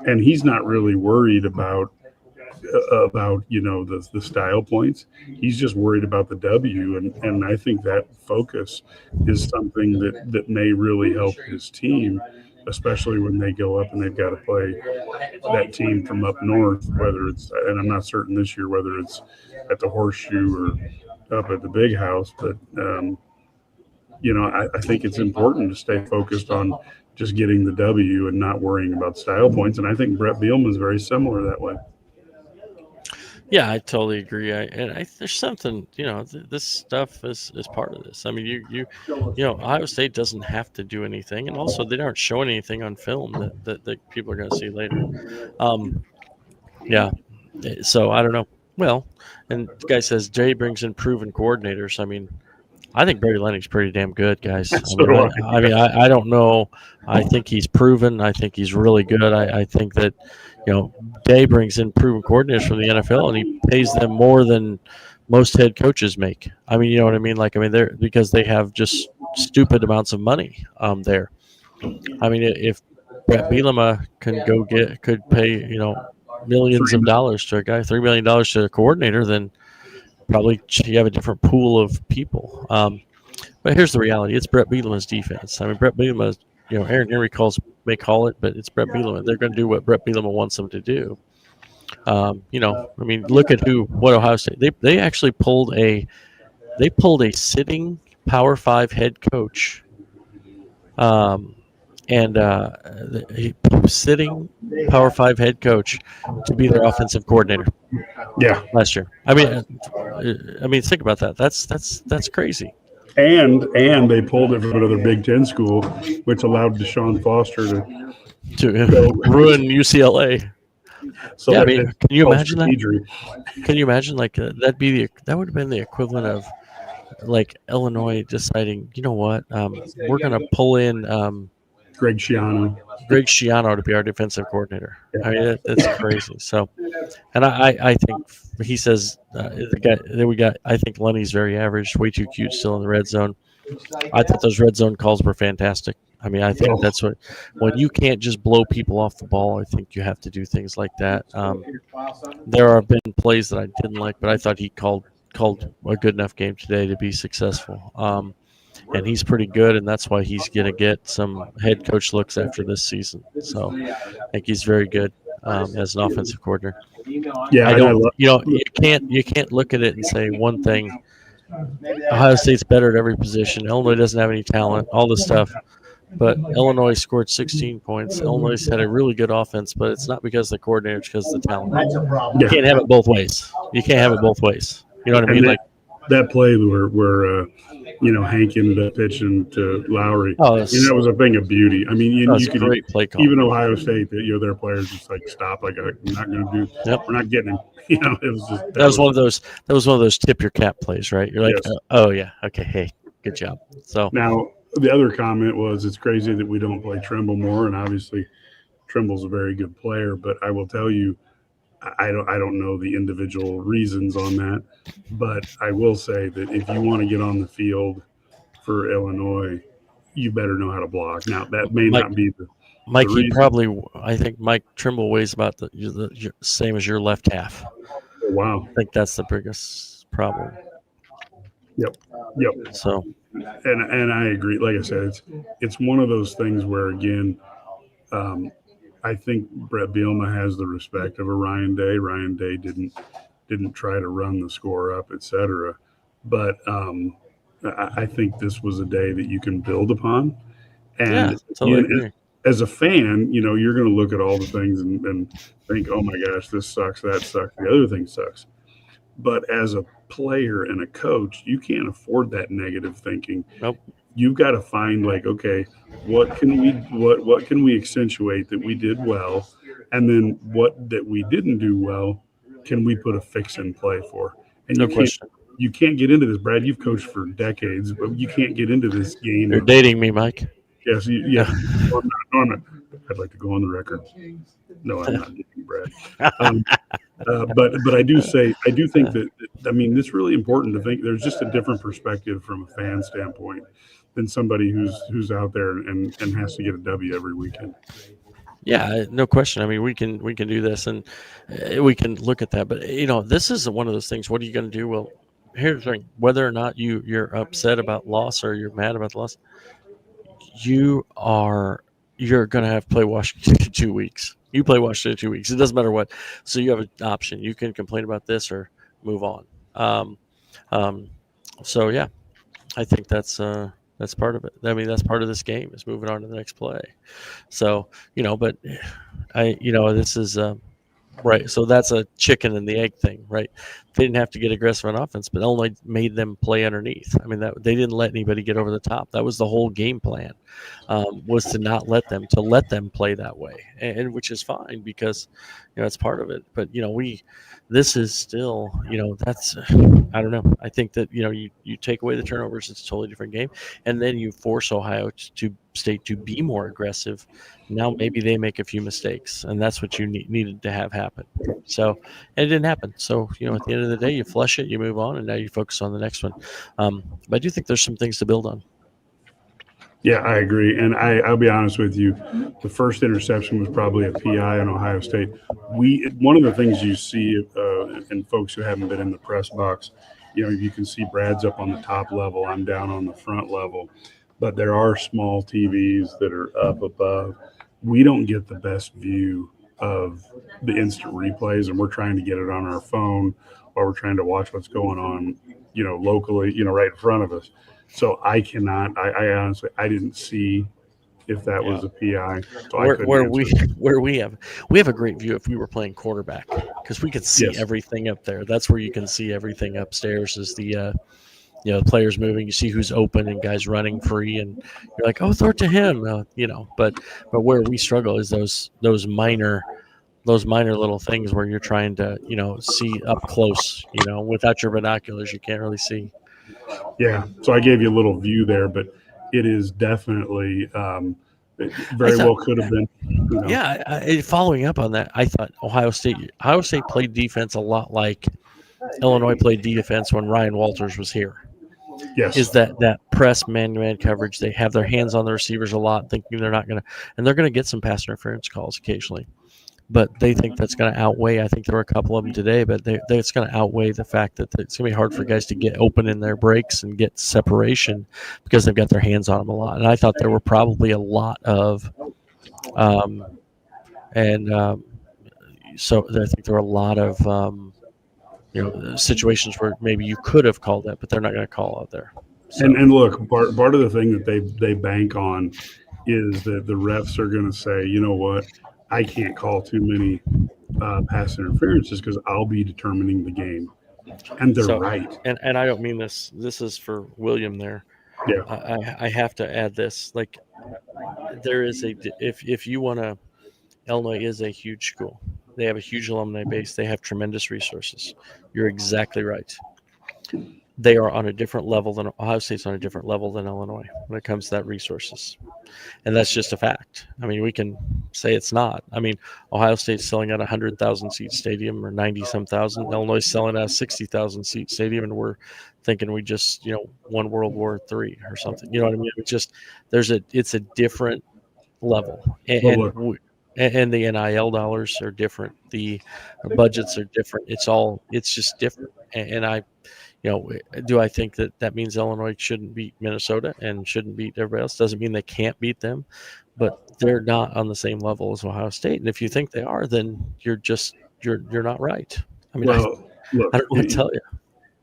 And he's not really worried about the style points. He's just worried about the W, and I think that focus is something that may really help his team, especially when they go up and they've got to play that team from up north, and I'm not certain this year whether it's at the Horseshoe or up at the Big House, but I think it's important to stay focused on just getting the W and not worrying about style points, and I think Brett Bielema is very similar that way. Yeah, I totally agree. There's something, this stuff is part of this. I mean, Ohio State doesn't have to do anything, and also they aren't showing anything on film that people are going to see later. Yeah, so I don't know. Well, and the guy says Jay brings in proven coordinators. I mean, I think Barry Lenning's pretty damn good, guys. I don't know. I think he's proven. I think he's really good. I think that, Day brings in proven coordinators from the NFL, and he pays them more than most head coaches make. I mean, you know what I mean? They're because they have just stupid amounts of money there. I mean, if Brett Bielema could pay, millions of dollars to a guy, $3 million to a coordinator, then probably you have a different pool of people. But here's the reality. It's Brett Bielema's defense. I mean, Brett Bielema, Aaron Henry may call it, but it's Brett Bielema. They're going to do what Brett Bielema wants them to do. I mean, look at what Ohio State they actually pulled a sitting Power Five head coach, um, and he sitting Power Five head coach to be their offensive coordinator Yeah, last year. I mean, think about that. That's crazy. and they pulled it from another Big Ten school, which allowed Deshaun Foster to To go. ruin UCLA. So Yeah, I that mean, it's can you called imagine that? strategery. Can you imagine that would have been the equivalent of like Illinois deciding, you know what, we're going to pull in Greg Schiano. Greg Schiano to be our defensive coordinator. I mean, that's crazy. So, and I think he says the guy that we got. I think Lenny's very average, way too cute, still in the red zone. I thought those red zone calls were fantastic. I mean, I think that's what when you can't just blow people off the ball. I think you have to do things like that. There have been plays that I didn't like, but I thought he called a good enough game today to be successful. And he's pretty good, and that's why he's going to get some head coach looks after this season. So I think he's very good as an offensive coordinator. Yeah, I and I don't, love. you can't look at it and say one thing. Ohio State's better at every position. Illinois doesn't have any talent. All this stuff. But Illinois scored 16 points. Illinois had a really good offense, but it's not because of the coordinator; it's because of the talent. You Yeah, can't have it both ways. You can't have it both ways. You know what I mean? and Like, that play where Hank ended up pitching to Lowry. oh, That was a thing of beauty. I mean, that was you a could great play call. even Ohio State, their players just like stop, like I'm not going to do. Yep. We're not getting him. It was just That was one of those. That was one of those tip your cap plays, right? You're like, Yes. oh yeah, okay, hey, good job. So Now the other comment was it's crazy that we don't play Trimble more, and obviously Trimble's a very good player, but I will tell you, I don't know the individual reasons on that, but I will say that if you want to get on the field for Illinois, you better know how to block. Now that may Mike, not be the Mikey reason. probably. I think Mike Trimble weighs about the same as your left half. Wow. I think that's the biggest problem. Yep. So And I agree. Like I said, it's one of those things where again, I think Brett Bielema has the respect of a Ryan Day. Ryan Day didn't try to run the score up, etc. But I think this was a day that you can build upon. yeah, And totally agree. as a fan, you're going to look at all the things and think, oh my gosh, this sucks, that sucks, the other thing sucks. But as a player and a coach, you can't afford that negative thinking. Nope. You've got to find like, okay, what can we accentuate that we did well, and then what that we didn't do well, can we put a fix in play for? And No question. you can't get into this, Brad. You've coached for decades, but you can't get into this game. You're dating me, Mike. Yes, yeah. No, I'm not. I'd like to go on the record. No, I'm not dating Brad. But I do think that I mean it's really important to think there's just a different perspective from a fan standpoint than somebody who's out there and has to get a W every weekend. Yeah, no question. I mean, we can do this, and we can look at that. But this is one of those things. What are you going to do? Well, here's the thing: whether or not you're upset about loss or you're mad about the loss, you're going to have to play Washington in 2 weeks. You play Washington in 2 weeks. It doesn't matter what. So you have an option. You can complain about this or move on. So yeah, I think that's part of it. I mean, that's part of this game is moving on to the next play. So but this is right. So that's a chicken and the egg thing, right? They didn't have to get aggressive on offense, but Illinois made them play underneath. I mean, that they didn't let anybody get over the top. That was the whole game plan, was to not let them play that way, and which is fine because it's part of it. But this is still that's I don't know. I think that you take away the turnovers, it's a totally different game, and then you force Ohio State to be more aggressive. Now maybe they make a few mistakes, and that's what you needed to have happen. So and it didn't happen. So at the end of the day, you flush it, you move on, and now you focus on the next one. But I do think there's some things to build on. Yeah, I agree. And I'll be honest with you, the first interception was probably a PI in Ohio State. One of the things you see in folks who haven't been in the press box, you can see Brad's up on the top level. I'm down on the front level. But there are small TVs that are up above. We don't get the best view of the instant replays, and we're trying to get it on our phone while we're trying to watch what's going on, locally, right in front of us. So I cannot. I honestly, I didn't see if that was a PI, so I couldn't answer. Where we have a great view if we were playing quarterback because we could see Yes. everything up there. That's where you can see everything upstairs is the players moving. You see who's open and guys running free, and you're like, oh, throw it to him, But where we struggle is those minor little things where you're trying to see up close. Without your binoculars, you can't really see. Yeah. So I gave you a little view there, but it is definitely it very well could have been. Yeah. Following up on that, I thought Ohio State played defense a lot like Illinois played defense when Ryan Walters was here. Yes. Is that press man-to-man coverage? They have their hands on the receivers a lot, thinking they're going to get some pass interference calls occasionally, but they think that's going to outweigh. I think there were a couple of them today, but it's going to outweigh the fact that it's going to be hard for guys to get open in their breaks and get separation because they've got their hands on them a lot. And I thought there were probably a lot of, so I think there were a lot of. Situations where maybe you could have called that, but they're not going to call out there. So. And look, part of the thing that they bank on is that the refs are going to say, you know what, I can't call too many pass interferences because I'll be determining the game, and they're right. And I don't mean this. This is for William there. Yeah, I have to add this. Like, there is if you want to, Illinois is a huge school. They have a huge alumni base. They have tremendous resources. You're exactly right. They are on a different level than Ohio State's on a different level than Illinois when it comes to that resources. And that's just a fact. I mean, we can say it's not. I mean, Ohio State's selling at a 100,000 seat stadium or 90-some thousand. Illinois is selling at a 60,000 seat stadium, and we're thinking we just, won World War III or something. You know what I mean? It's just it's a different level. And the NIL dollars are different. The budgets are different. It's just different. And I, do I think that means Illinois shouldn't beat Minnesota and shouldn't beat everybody else? Doesn't mean they can't beat them, but they're not on the same level as Ohio State. And if you think they are, then you're not right. I mean, look, I don't want to tell you.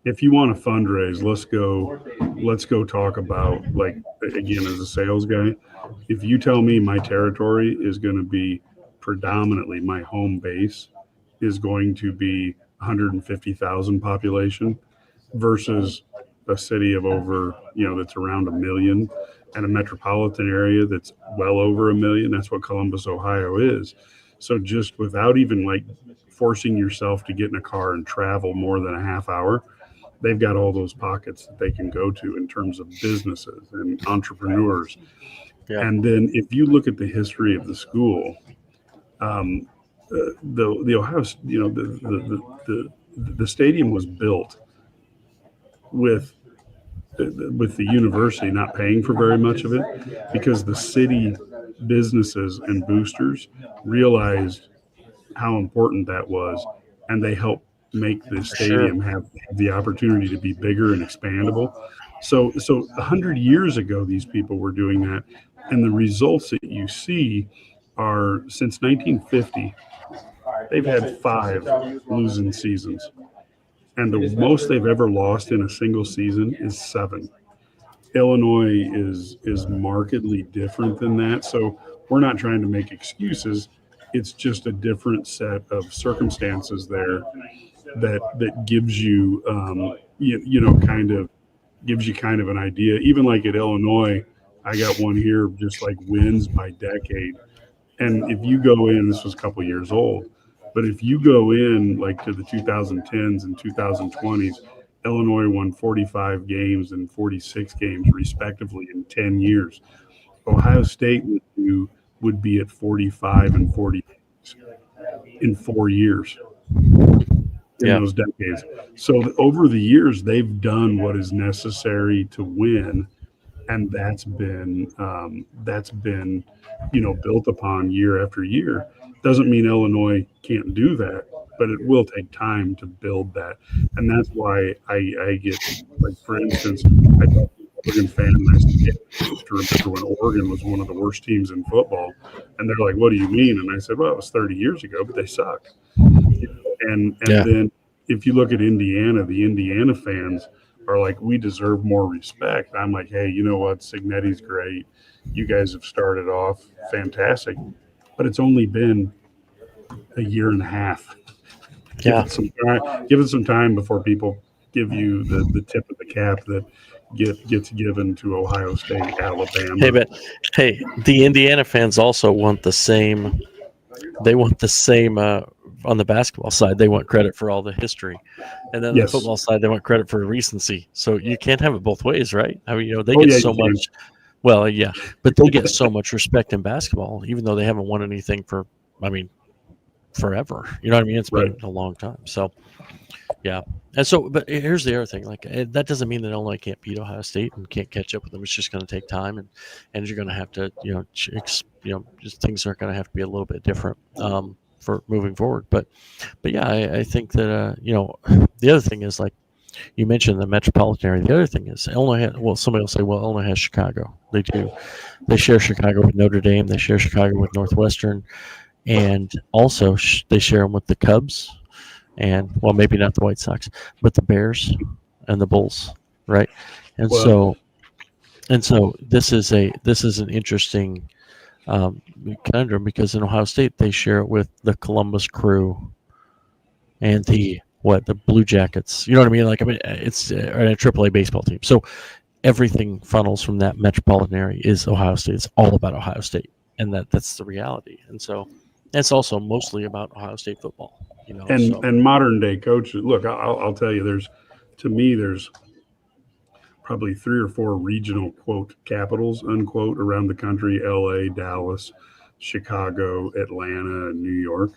If you want to fundraise, let's go talk about, like, again, as a sales guy, if you tell me my territory is going to be predominantly my home base is going to be 150,000 population versus a city of over, that's around 1 million and a metropolitan area that's well over 1 million. That's what Columbus, Ohio is. So just without even like forcing yourself to get in a car and travel more than a half hour, they've got all those pockets that they can go to in terms of businesses and entrepreneurs. Yeah. And then if you look at the history of the school, the Ohio, the stadium was built with the university not paying for very much of it because the city businesses and boosters realized how important that was, and they helped make the stadium have the opportunity to be bigger and expandable. So 100 years ago, these people were doing that, and the results that you see are since 1950, they've had 5 losing seasons, and the most they've ever lost in a single season is 7. Illinois is markedly different than that, so we're not trying to make excuses. It's just a different set of circumstances there that gives you, kind of an idea. Even like at Illinois, I got one here just like wins by decade. And if you go in, this was a couple years old, but if you go in like to the 2010s and 2020s, Illinois won 45 games and 46 games respectively in 10 years. Ohio State would be at 45 and 40 in 4 years in those decades. So over the years, they've done what is necessary to win, and that's been built upon year after year. Doesn't mean Illinois can't do that, but it will take time to build that. And that's why I get, like, for instance, I talk Oregon fan, and I said, yeah, I used to remember when Oregon was one of the worst teams in football. And they're like, what do you mean? And I said, well, it was 30 years ago, but they suck. And Yeah. then if you look at Indiana, the Indiana fans are like, we deserve more respect. I'm like, hey, you know what? Signetti's great. You guys have started off fantastic, but it's only been a year and a half. Give Yeah. it some time. Give it some time before people give you the tip of the cap that gets given to Ohio State, Hey, Alabama. but hey, the Indiana fans also want the same. They want the same on the basketball side. They want credit for all the history, and then on the Yes. football side, they want credit for recency. So you can't have it both ways, right? I mean, they Oh get yeah, so you can. much. Well, yeah, but they get so much respect in basketball, even though they haven't won anything for. I mean, forever. You know what I mean? It's Right. been a long time. So, yeah. And so, but here's the other thing. Like that doesn't mean that Illinois can't beat Ohio State and can't catch up with them. It's just going to take time, and you're going to have to, just things are going to have to be a little bit different for moving forward. But yeah, I think that the other thing is like you mentioned the metropolitan area. The other thing is Illinois. Somebody will say, well, Illinois has Chicago. They do. They share Chicago with Notre Dame. They share Chicago with Northwestern. And also they share them with the Cubs and, well, maybe not the White Sox, but the Bears and the Bulls, right? And Well, so this is an interesting conundrum because in Ohio State they share it with the Columbus Crew and the Blue Jackets. You know what I mean? Like, I mean, it's a AAA baseball team. So everything funnels from that metropolitan area is Ohio State. It's all about Ohio State, and that's the reality. And so it's also mostly about Ohio State football. and modern day coaches. Look, I'll tell you, there's probably 3 or 4 regional quote capitals unquote around the country: L.A., Dallas, Chicago, Atlanta, and New York.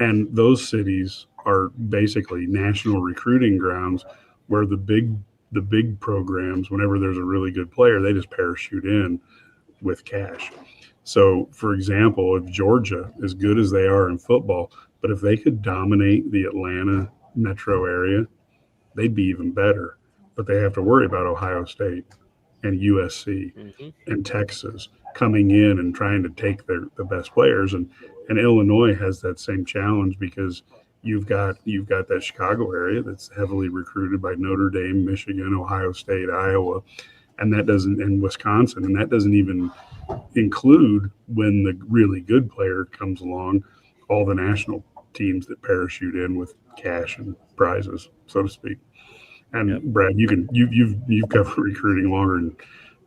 And those cities are basically national recruiting grounds where the big programs, whenever there's a really good player, they just parachute in with cash. So, for example, if Georgia, as good as they are in football, but if they could dominate the Atlanta metro area, they'd be even better. But they have to worry about Ohio State and USC Mm-hmm. and Texas coming in and trying to take the best players. And Illinois has that same challenge because you've got that Chicago area that's heavily recruited by Notre Dame, Michigan, Ohio State, Iowa, and Wisconsin, and that doesn't even include when the really good player comes along, all the national teams that parachute in with cash and prizes, so to speak. And Yep. Brad, you've covered recruiting longer than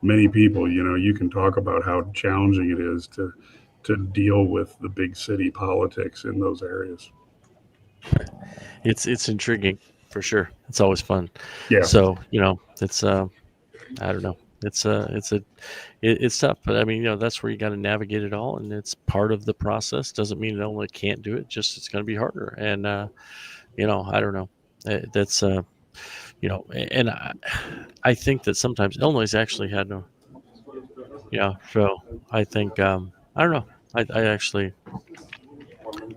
many people. You can talk about how challenging it is to deal with the big city politics in those areas. It's intriguing for sure. It's always fun. Yeah. So it's I don't know. It's tough, but I mean, that's where you got to navigate it all, and it's part of the process. Doesn't mean Illinois can't do it. Just it's going to be harder, and I don't know. That's and I think that sometimes Illinois actually had no. Yeah, so I think I don't know. I actually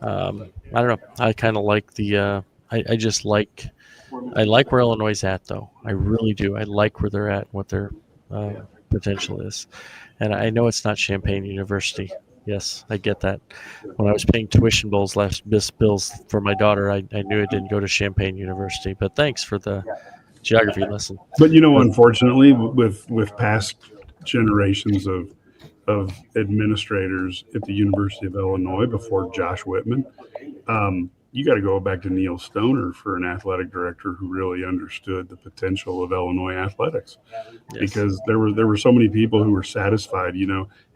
I don't know. I kind of like the. I just like. I like where Illinois is at, though. I really do. I like where they're at, what their potential is, and I know it's not Champaign University. Yes, I get that. When I was paying tuition bills for my daughter, I knew it didn't go to Champaign University. But thanks for the geography lesson. But But unfortunately, with past generations of administrators at the University of Illinois before Josh Whitman, you got to go back to Neil Stoner for an athletic director who really understood the potential of Illinois athletics, yes, because there were so many people who were satisfied.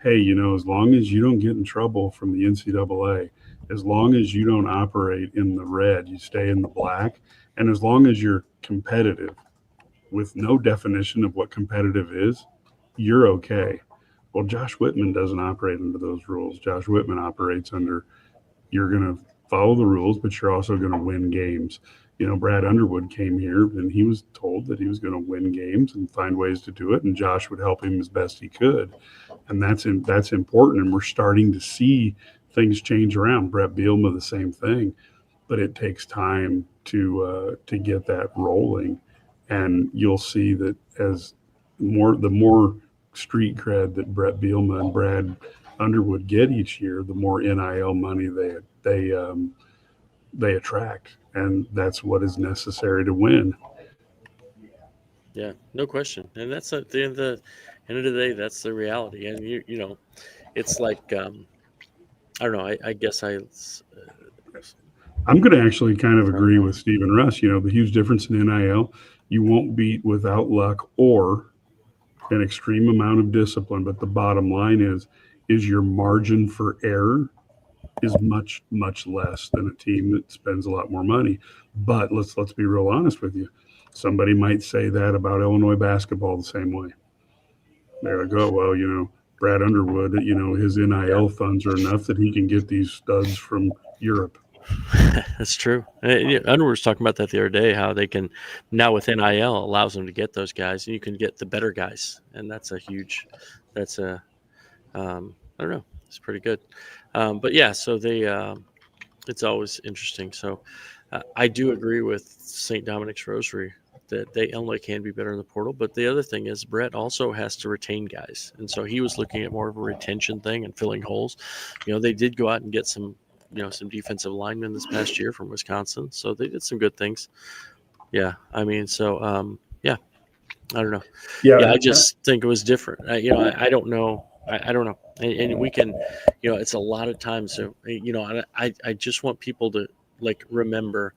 Hey, as long as you don't get in trouble from the NCAA, as long as you don't operate in the red, you stay in the black, and as long as you're competitive with no definition of what competitive is, you're okay. Well, Josh Whitman doesn't operate under those rules. Josh Whitman operates under, you're going to follow the rules, but you're also going to win games. Brad Underwood came here and he was told that he was going to win games and find ways to do it, and Josh would help him as best he could. And that's important. And we're starting to see things change around. Brett Bielema, the same thing, but it takes time to get that rolling. And you'll see that as the more street cred that Brett Bielema and Brad Underwood get each year, the more NIL money they attract, and that's what is necessary to win. Yeah, no question. And that's at the end of the day, that's the reality. And it's like I don't know. I guess I'm going to actually kind of agree with Stephen Russ. The huge difference in NIL, you won't beat without luck or an extreme amount of discipline. But the bottom line is your margin for error is much, much less than a team that spends a lot more money. But let's be real honest with you. Somebody might say that about Illinois basketball the same way. There I go. Well, Brad Underwood, his NIL funds are enough that he can get these studs from Europe. That's true. Underwood was talking about that the other day, how they can now with NIL allows them to get those guys, and you can get the better guys, and that's I don't know, it's pretty good. But yeah, so it's always interesting. So I do agree with St. Dominic's Rosary that Illinois can be better in the portal. But the other thing is Brett also has to retain guys, and so he was looking at more of a retention thing and filling holes. They did go out and get some defensive linemen this past year from Wisconsin. So they did some good things. Yeah. I mean, so, yeah, I don't know. Yeah. I just think it was different. I don't know. I don't know. And we can, it's a lot of times, so, I just want people to remember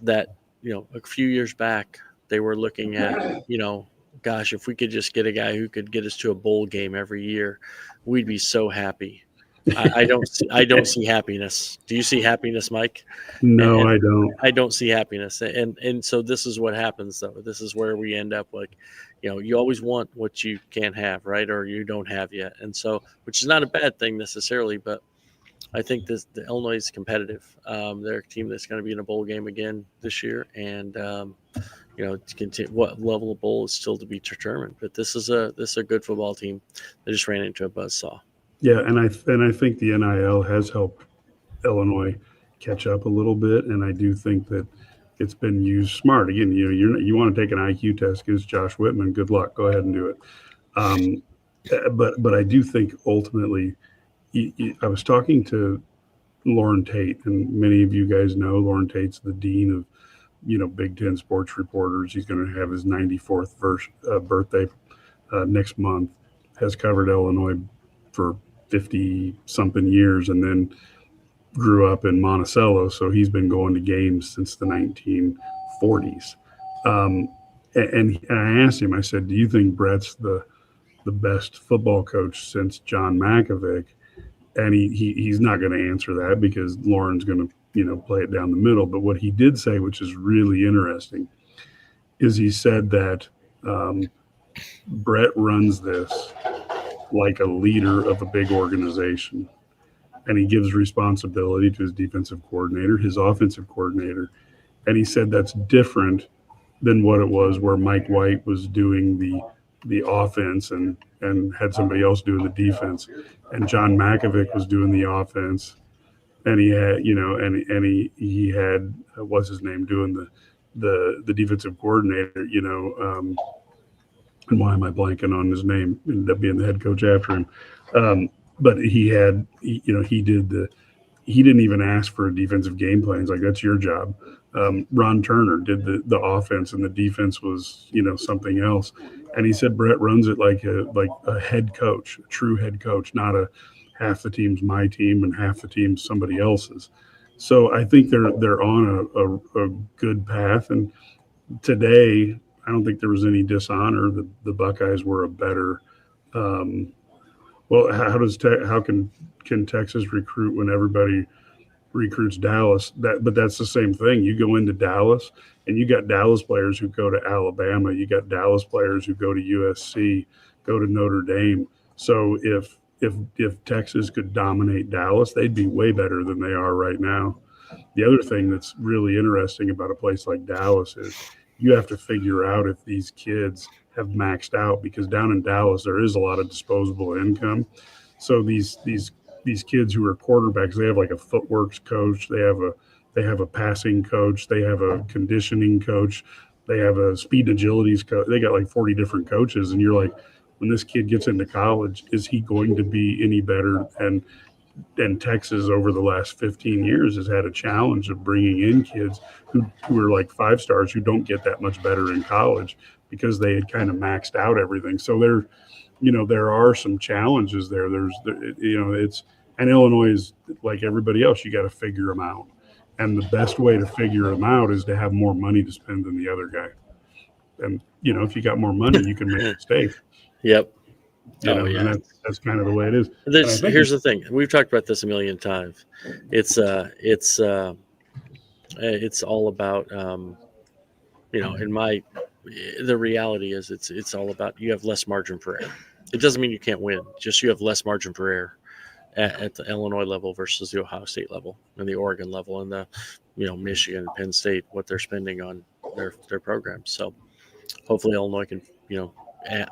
that, a few years back, they were looking at, gosh, if we could just get a guy who could get us to a bowl game every year, we'd be so happy. I don't see happiness. Do you see happiness, Mike? No, I don't. I don't see happiness, and so this is what happens, though. This is where we end up. You always want what you can't have, right, or you don't have yet, and so which is not a bad thing necessarily, but I think the Illinois is competitive. They're a team that's going to be in a bowl game again this year, and to continue, what level of bowl is still to be determined. But this is a good football team. They just ran into a buzzsaw. Yeah, and I think the NIL has helped Illinois catch up a little bit, and I do think that it's been used smart. Again, you want to take an IQ test against Josh Whitman. Good luck. Go ahead and do it. But I do think ultimately, I was talking to Lauren Tate, and many of you guys know Lauren Tate's the dean of Big Ten sports reporters. He's going to have his 94th birthday next month. Has covered Illinois for 50-something years, and then grew up in Monticello, so he's been going to games since the 1940s. And I asked him, I said, do you think Brett's the best football coach since John Makovic? And he's not going to answer that because Lauren's going to play it down the middle. But what he did say, which is really interesting, is he said that Brett runs this like a leader of a big organization, and he gives responsibility to his defensive coordinator, his offensive coordinator, and he said that's different than what it was where Mike White was doing the offense and had somebody else doing the defense, and John Makovic was doing the offense, and he had he had what's his name doing the defensive coordinator, and why am I blanking on his name? Ended up being the head coach after him. But he didn't even ask for a defensive game plan. He's like, that's your job. Ron Turner did the offense, and the defense was, something else. And he said Brett runs it like a head coach, a true head coach, not a half the team's my team and half the team's somebody else's. So I think they're on a good path. And today, I don't think there was any dishonor. The Buckeyes were a better. Well, how can Texas recruit when everybody recruits Dallas? But that's the same thing. You go into Dallas, and you got Dallas players who go to Alabama. You got Dallas players who go to USC, go to Notre Dame. So if Texas could dominate Dallas, they'd be way better than they are right now. The other thing that's really interesting about a place like Dallas is you have to figure out if these kids have maxed out, because down in Dallas there is a lot of disposable income. So these kids who are quarterbacks, they have like a footwork coach, they have a passing coach, they have a conditioning coach, They have a speed and agilities coach. They got like 40 different coaches, and you're like, when this kid gets into college, is he going to be any better? And Texas over the last 15 years has had a challenge of bringing in kids who are like 5 stars who don't get that much better in college because they had kind of maxed out everything. So there are some challenges there. And Illinois is like everybody else. You got to figure them out. And the best way to figure them out is to have more money to spend than the other guy. And, if you got more money, you can make mistakes. Yep. And that's kind of the way it is. Here's the thing. We've talked about this a million times. It's all about, the reality is it's all about, you have less margin for error. It doesn't mean you can't win. Just you have less margin for error at the Illinois level versus the Ohio State level and the Oregon level and the, Michigan and Penn State, what they're spending on their programs. So hopefully Illinois can,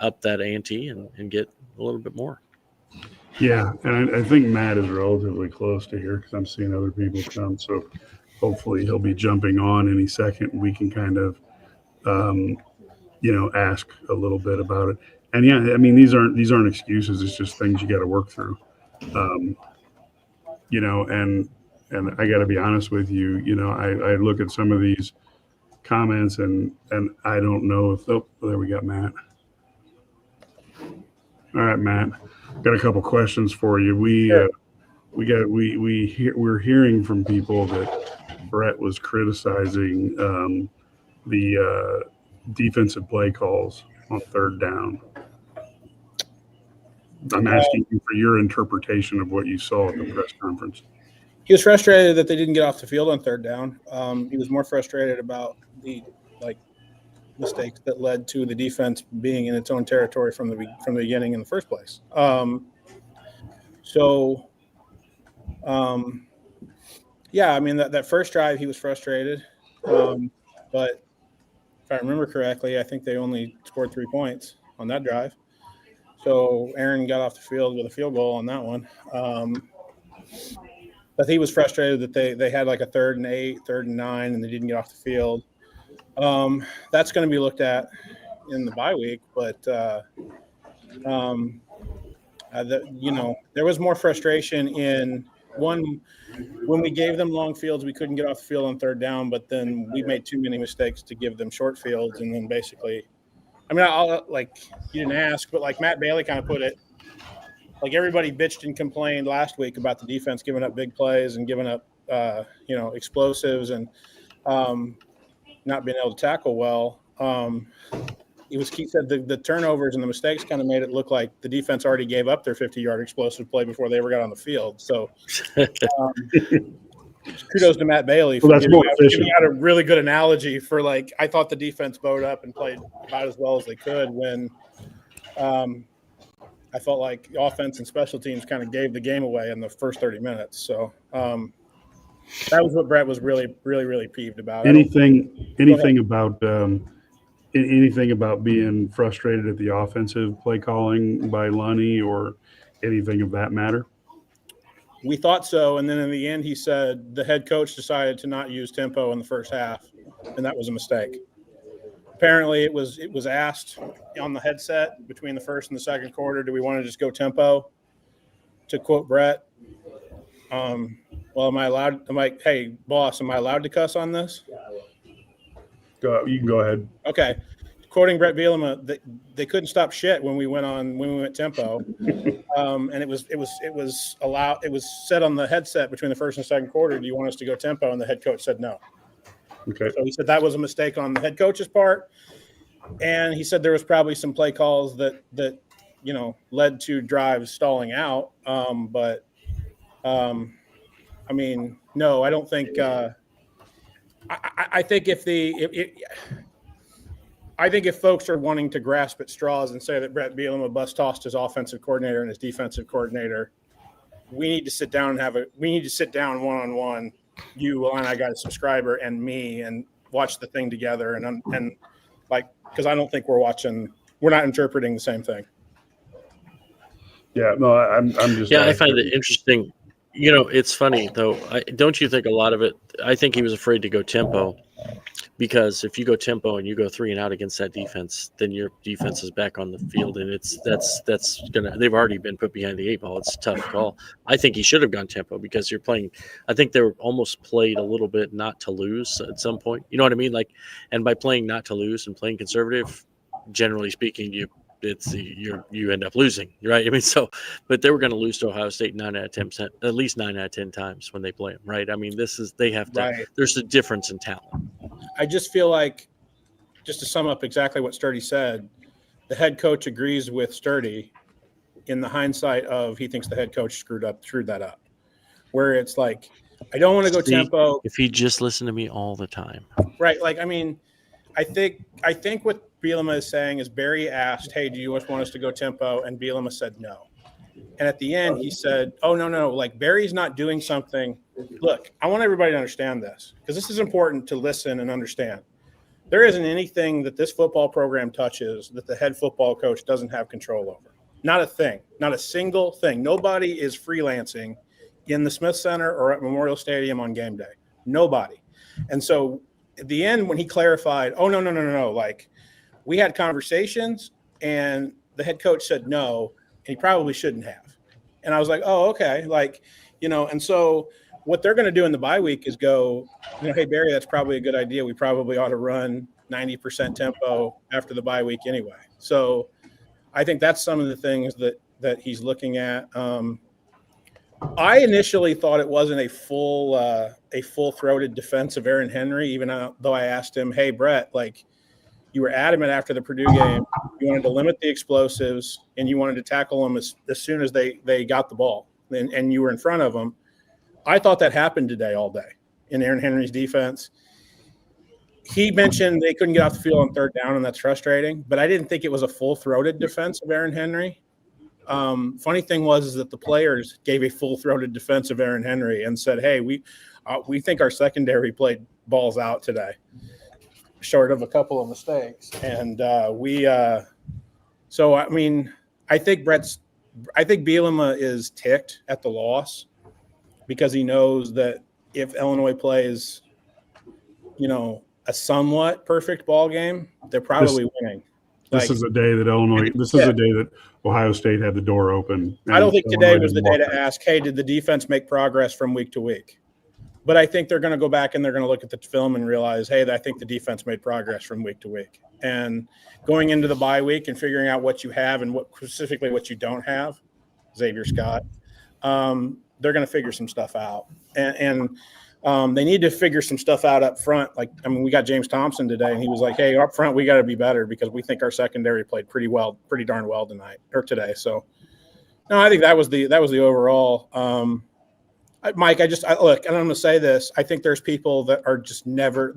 up that ante and get a little bit more. Yeah, and I think Matt is relatively close to here because I'm seeing other people come. So hopefully he'll be jumping on any second. We can kind of, ask a little bit about it. And yeah, I mean these aren't excuses. It's just things you got to work through. And I got to be honest with you. I look at some of these comments and I don't know if there we got Matt. All right, Matt, got a couple questions for you. We're hearing from people that Brett was criticizing the defensive play calls on third down. I'm asking you for your interpretation of what you saw at the press conference. He was frustrated that they didn't get off the field on third down. He was more frustrated about the mistakes that led to the defense being in its own territory from the beginning in the first place. Yeah, I mean that first drive he was frustrated, but if I remember correctly, I think they only scored 3 points on that drive. So Aaron got off the field with a field goal on that one. But he was frustrated that they had like a 3rd and 8, 3rd and 9, and they didn't get off the field. That's going to be looked at in the bye week, but there was more frustration in one when we gave them long fields. We couldn't get off the field on third down, but then we made too many mistakes to give them short fields, and then basically, I mean, you didn't ask, but like Matt Bailey kind of put it, like everybody bitched and complained last week about the defense giving up big plays and giving up, explosives and not being able to tackle well. He said the turnovers and the mistakes kind of made it look like the defense already gave up their 50-yard explosive play before they ever got on the field. So kudos to Matt Bailey for giving out a really good analogy for I thought the defense bowed up and played about as well as they could when I felt like offense and special teams kind of gave the game away in the first 30 minutes. So that was what Brett was really, really, really peeved about. Anything about being frustrated at the offensive play calling by Lunny or anything of that matter? We thought so, and then in the end he said the head coach decided to not use tempo in the first half, and that was a mistake. Apparently it was asked on the headset between the first and the second quarter, do we want to just go tempo? To quote Brett, well, am I allowed? I'm like, hey, boss, am I allowed to cuss on this? You can go ahead. Okay. Quoting Brett Bielema, they couldn't stop shit when we went tempo, and it was allowed. It was said on the headset between the first and second quarter. Do you want us to go tempo? And the head coach said no. Okay. So he said that was a mistake on the head coach's part, and he said there was probably some play calls that led to drives stalling out. I mean, no, I don't think. I think if folks are wanting to grasp at straws and say that Brett Bielema bus tossed his offensive coordinator and his defensive coordinator, we need to sit down one-on-one, you, Illini Guy subscriber, and me, and watch the thing together. And because I don't think we're not interpreting the same thing. Yeah, no, I'm just. Yeah, I find it interesting. It's funny though. Don't you think a lot of it? I think he was afraid to go tempo because if you go tempo and you go 3 and out against that defense, then your defense is back on the field, and that's gonna. They've already been put behind the 8 ball. It's a tough call. I think he should have gone tempo because you're playing. I think they were almost played a little bit not to lose at some point. You know what I mean? Like, and by playing not to lose and playing conservative, generally speaking, you end up losing, right? I mean, but they were going to lose to Ohio State 9 out of 10, at least 9 out of 10 times when they play them, right? I mean, they have to. Right. There's a difference in talent. I just feel like, just to sum up exactly what Sturdy said, the head coach agrees with Sturdy in the hindsight of he thinks the head coach screwed that up. Where it's like, I don't want to go tempo. If he just listened to me all the time, right? Like, I mean, I think what Bielema is saying is Barry asked, "Hey, do you want us to go tempo?" And Bielema said no. And at the end, he said, "Oh, no, like Barry's not doing something." Look, I want everybody to understand this because this is important to listen and understand. There isn't anything that this football program touches that the head football coach doesn't have control over. Not a thing, not a single thing. Nobody is freelancing in the Smith Center or at Memorial Stadium on game day. Nobody. And so at the end, when he clarified, "Oh, no, like we had conversations and the head coach said no, and he probably shouldn't have." And I was like, "Oh, okay." Like, and so what they're going to do in the bye week is go, "Hey, Barry, that's probably a good idea. We probably ought to run 90% tempo after the bye week anyway." So I think that's some of the things that he's looking at. I initially thought it wasn't a full-throated defense of Aaron Henry, even though I asked him, "Hey, Brett, like you were adamant after the Purdue game, you wanted to limit the explosives and you wanted to tackle them as soon as they got the ball, and you were in front of them." I thought that happened today all day in Aaron Henry's defense. He mentioned they couldn't get off the field on third down, and that's frustrating, but I didn't think it was a full-throated defense of Aaron Henry. Funny thing is that the players gave a full-throated defense of Aaron Henry and said, "Hey, we think our secondary played balls out today, short of a couple of mistakes." And so I mean, I think Bielema is ticked at the loss because he knows that if Illinois plays, a somewhat perfect ball game, they're probably winning. This is a day that Illinois. This is a day that Ohio State had the door open. I don't think today was the day to ask, "Hey, did the defense make progress from week to week?" But I think they're going to go back and they're going to look at the film and realize, "Hey, I think the defense made progress from week to week." And going into the bye week and figuring out what you have and specifically what you don't have, Xavier Scott, they're going to figure some stuff out. And they need to figure some stuff out up front. Like, I mean, we got James Thompson today, and he was like, "Hey, up front, we got to be better because we think our secondary played pretty darn well today." So, no, I think that was the overall. Mike, look, and I'm going to say this. I think there's people that are just never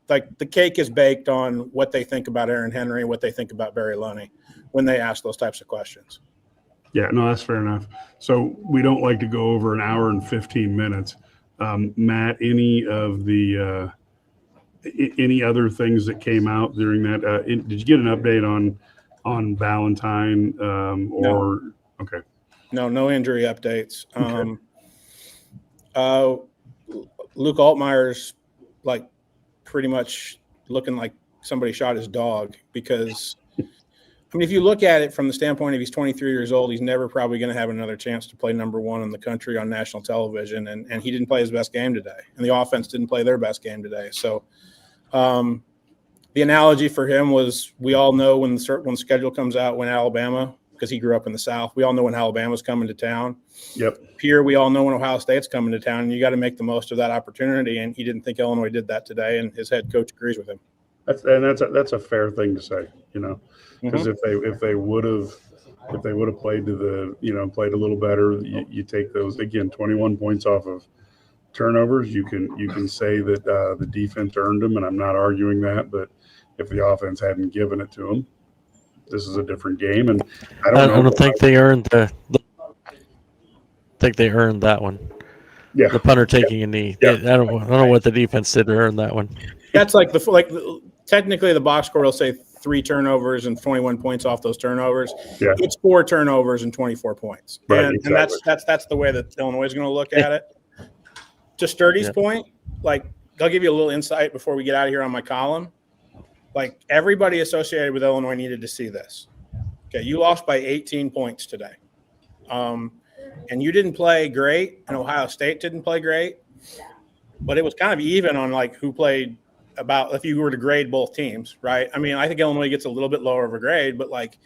like the cake is baked on what they think about Aaron Henry and what they think about Barry Loney when they ask those types of questions. Yeah, no, that's fair enough. So we don't like to go over an hour and 15 minutes. Matt, any of the any other things that came out during that? Did you get an update on Valentine? No. Okay. No injury updates. Okay. Luke Altmaier's like pretty much looking like somebody shot his dog because. I mean, if you look at it from the standpoint of he's 23 years old, he's never probably going to have another chance to play number one in the country on national television. And he didn't play his best game today. And the offense didn't play their best game today. So the analogy for him was we all know when the schedule comes out when Alabama, because he grew up in the South, we all know when Alabama's coming to town. Yep. Here we all know when Ohio State's coming to town, and you got to make the most of that opportunity. And he didn't think Illinois did that today, and his head coach agrees with him. That's a fair thing to say, because if they would have played played a little better, you take those again 21 points off of turnovers. You can say that the defense earned them, and I'm not arguing that. But if the offense hadn't given it to them, this is a different game. And I don't think they earned think they earned that one. Yeah, the punter taking a knee. Yeah. I don't know what the defense did to earn that one. That's technically the box score will say 3 turnovers and 21 points off those turnovers. Yeah. It's 4 turnovers and 24 points. Right, and that's the way that Illinois is going to look at it. To Sturdy's point, I'll give you a little insight before we get out of here on my column. Like, everybody associated with Illinois needed to see this. Okay, you lost by 18 points today. And you didn't play great, and Ohio State didn't play great, but it was kind of even on like who played about, if you were to grade both teams, right? I mean, I think Illinois gets a little bit lower of a grade, but like,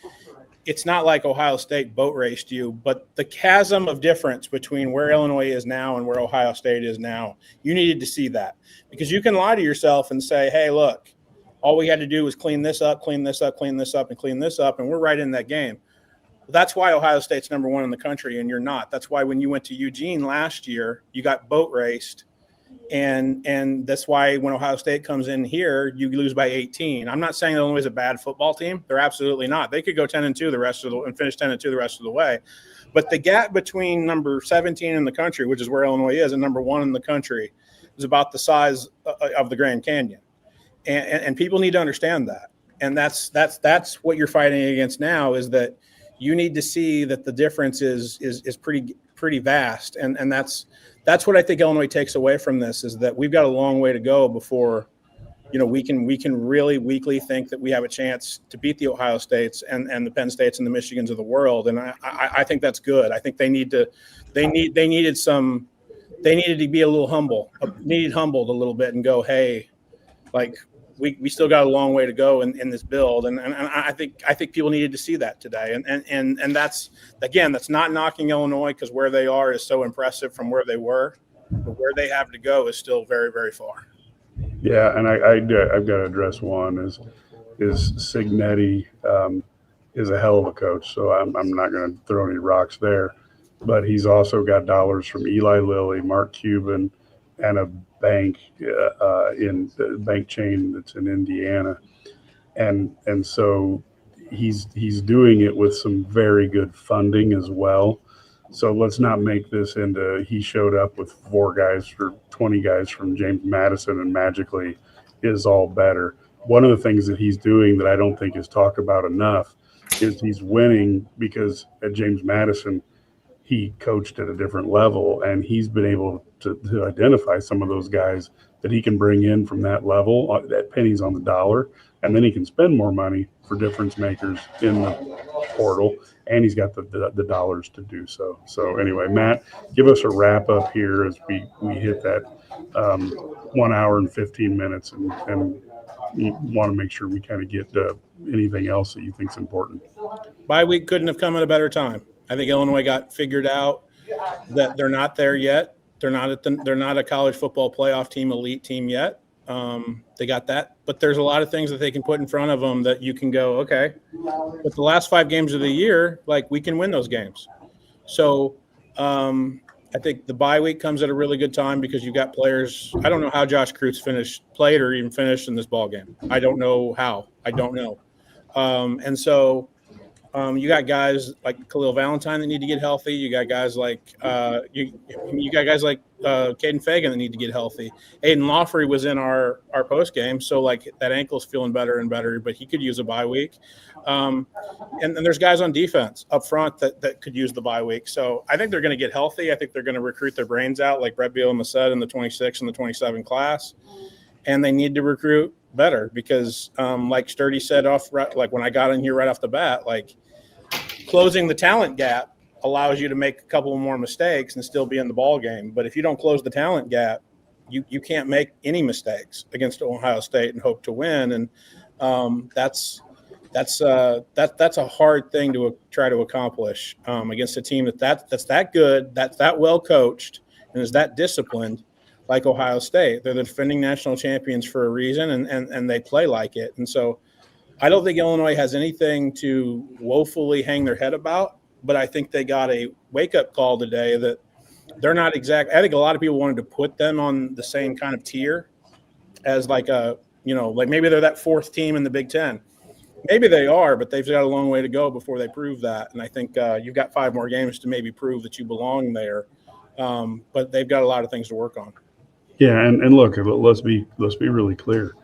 it's not like Ohio State boat raced you, but the chasm of difference between where Illinois is now and where Ohio State is now, you needed to see that, because you can lie to yourself and say, hey, look, all we had to do was clean this up, clean this up, clean this up, and clean this up, and we're right in that game. That's why Ohio State's number one in the country, and you're not. That's why when you went to Eugene last year, you got boat raced, and that's why when Ohio State comes in here, you lose by 18. I'm not saying Illinois is a bad football team. They're absolutely not. They could go 10-2 the rest of the and finish 10-2 the rest of the way. But the gap between number 17 in the country, which is where Illinois is, and number one in the country, is about the size of the Grand Canyon, and people need to understand that. And that's what you're fighting against now, is that you need to see that the difference is pretty vast, and that's what I think Illinois takes away from this, is that we've got a long way to go before, you know, we can really weakly think that we have a chance to beat the Ohio States and the Penn States and the Michigans of the world. And I think that's good. I think they needed to be a little humbled a little bit and go, hey, like, we still got a long way to go in this build, and I think people needed to see that today, and that's, again, that's not knocking Illinois, because where they are is so impressive from where they were, but where they have to go is still very, very far. Yeah, and I've got to address one is Signetti is a hell of a coach, so I'm not going to throw any rocks there, but he's also got dollars from Eli Lilly, Mark Cuban, and a bank in the bank chain that's in Indiana, and so he's doing it with some very good funding as well. So let's not make this into he showed up with 4 guys or 20 guys from James Madison and magically is all better. One of the things that he's doing that I don't think is talked about enough is he's winning because at James Madison he coached at a different level, and he's been able to identify some of those guys that he can bring in from that level at pennies on the dollar, and then he can spend more money for difference makers in the portal, and he's got the dollars to do so. So anyway, Matt, give us a wrap up here as we hit that 1 hour and 15 minutes, and you want to make sure we kind of get anything else that you think is important. Bye week couldn't have come at a better time. I think Illinois got figured out that they're not there yet. They're not a college football playoff team, elite team yet. They got that, but there's a lot of things that they can put in front of them that you can go, okay, but the last 5 games of the year, like, we can win those games. So I think the bye week comes at a really good time because you've got players. I don't know how Josh Kreutz played or even finished in this ball game. I don't know how. I don't know. And so you got guys like Khalil Valentine that need to get healthy. You got guys like you got guys like Caden Fagan that need to get healthy. Aiden Lawfrey was in our post game, so like that ankle's feeling better and better, but he could use a bye week. And there's guys on defense up front that could use the bye week. So I think they're going to get healthy. I think they're going to recruit their brains out, like Brett Bielema said in the 26 and the 27 class. And they need to recruit better because, like Sturdy said like when I got in here right off the bat, like closing the talent gap allows you to make a couple more mistakes and still be in the ball game. But if you don't close the talent gap, you can't make any mistakes against Ohio State and hope to win. And that's a hard thing to try to accomplish against a team that's that good, that's that well coached, and is that disciplined like Ohio State. They're the defending national champions for a reason, and they play like it. And so I don't think Illinois has anything to woefully hang their head about, but I think they got a wake-up call today that they're not exact. I think a lot of people wanted to put them on the same kind of tier as like maybe they're that 4th team in the Big Ten. Maybe they are, but they've got a long way to go before they prove that. And I think you've got 5 more games to maybe prove that you belong there. But they've got a lot of things to work on. Yeah, and look, let's be really clear.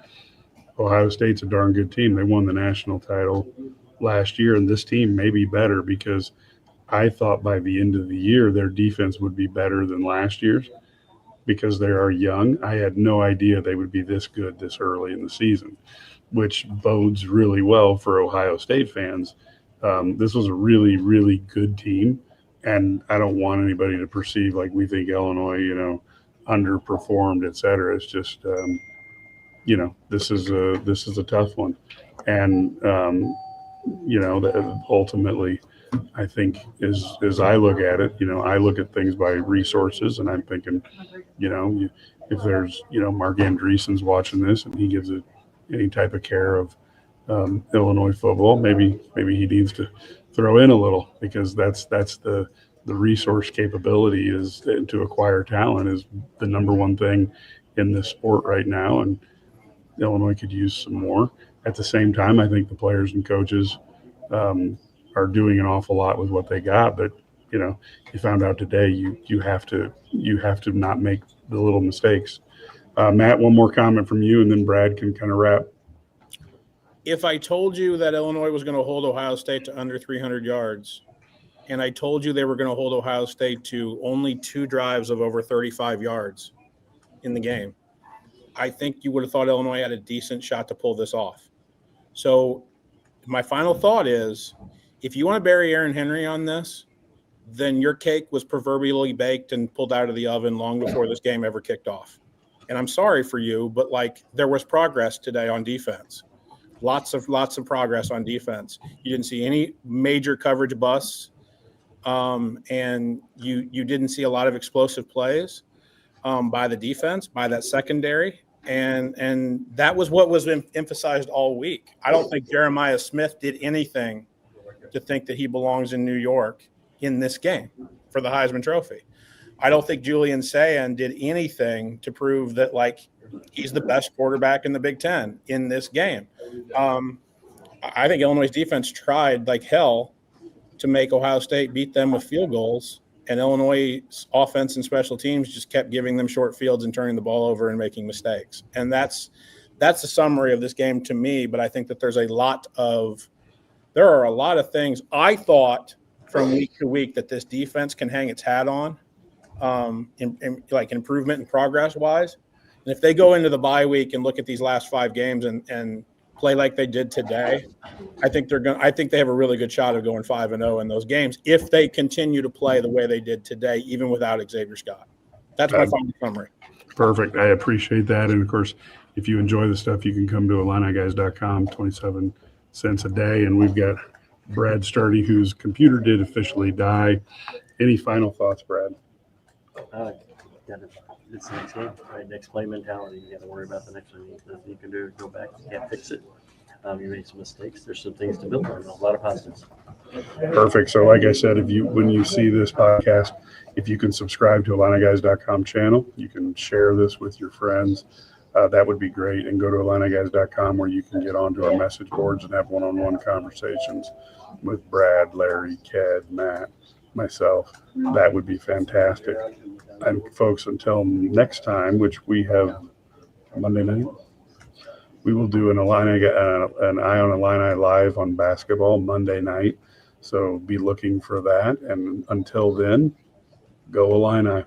Ohio State's a darn good team. They won the national title last year, and this team may be better because I thought by the end of the year their defense would be better than last year's. because they are young. I had no idea they would be this good this early in the season, which bodes really well for Ohio State fans. This was a really, really good team, and I don't want anybody to perceive like we think Illinois, underperformed, et cetera. It's just, this is a tough one, and that ultimately, I think as I look at it, I look at things by resources, and I'm thinking, if there's, Mark Andreessen's watching this and he gives it any type of care of Illinois football, maybe he needs to throw in a little, because that's the resource capability is to acquire talent is the number one thing in this sport right now, and Illinois could use some more. At the same time, I think the players and coaches are doing an awful lot with what they got, but you found out today you have to not make the little mistakes. Matt, one more comment from you, and then Brad can kind of wrap. If I told you that Illinois was going to hold Ohio State to under 300 yards, and I told you they were going to hold Ohio State to only 2 drives of over 35 yards in the game, I think you would have thought Illinois had a decent shot to pull this off. So my final thought is, if you want to bury Aaron Henry on this, then your cake was proverbially baked and pulled out of the oven long before this game ever kicked off. And I'm sorry for you, but there was progress today on defense. Lots of progress on defense. You didn't see any major coverage busts, and you didn't see a lot of explosive plays by the defense, by that secondary. And that was what was emphasized all week. I don't think Jeremiah Smith did anything to think that he belongs in New York in this game for the Heisman Trophy. I don't think Julian Sayin did anything to prove that he's the best quarterback in the Big Ten in this game. I think Illinois' defense tried like hell to make Ohio State beat them with field goals, and Illinois' offense and special teams just kept giving them short fields and turning the ball over and making mistakes. And that's the summary of this game to me. But I think that there are a lot of things I thought from week to week that this defense can hang its hat on, improvement and progress wise. And if they go into the bye week and look at these last 5 games and play like they did today, I think they have a really good shot of going 5-0 in those games if they continue to play the way they did today, even without Xavier Scott. That's my final summary. Perfect. I appreciate that. And of course, if you enjoy the stuff, you can come to IlliniGuys.com, 27 cents a day. And we've got Brad Sturdy, whose computer did officially die. Any final thoughts, Brad? It's the next game, right? Next play mentality. You got to worry about the next one. Nothing you can do. Go back. You can't fix it. You made some mistakes. There's some things to build on. A lot of positives. Perfect. So, like I said, when you see this podcast, if you can subscribe to IlliniGuys.com channel, you can share this with your friends. That would be great. And go to IlliniGuys.com where you can get onto our message boards and have one-on-one conversations with Brad, Larry, Ked, Matt, myself. That would be fantastic. And folks, until next time, which we have Monday night, we will do an Eye on Illini live on basketball Monday night. So be looking for that. And until then, go Illini.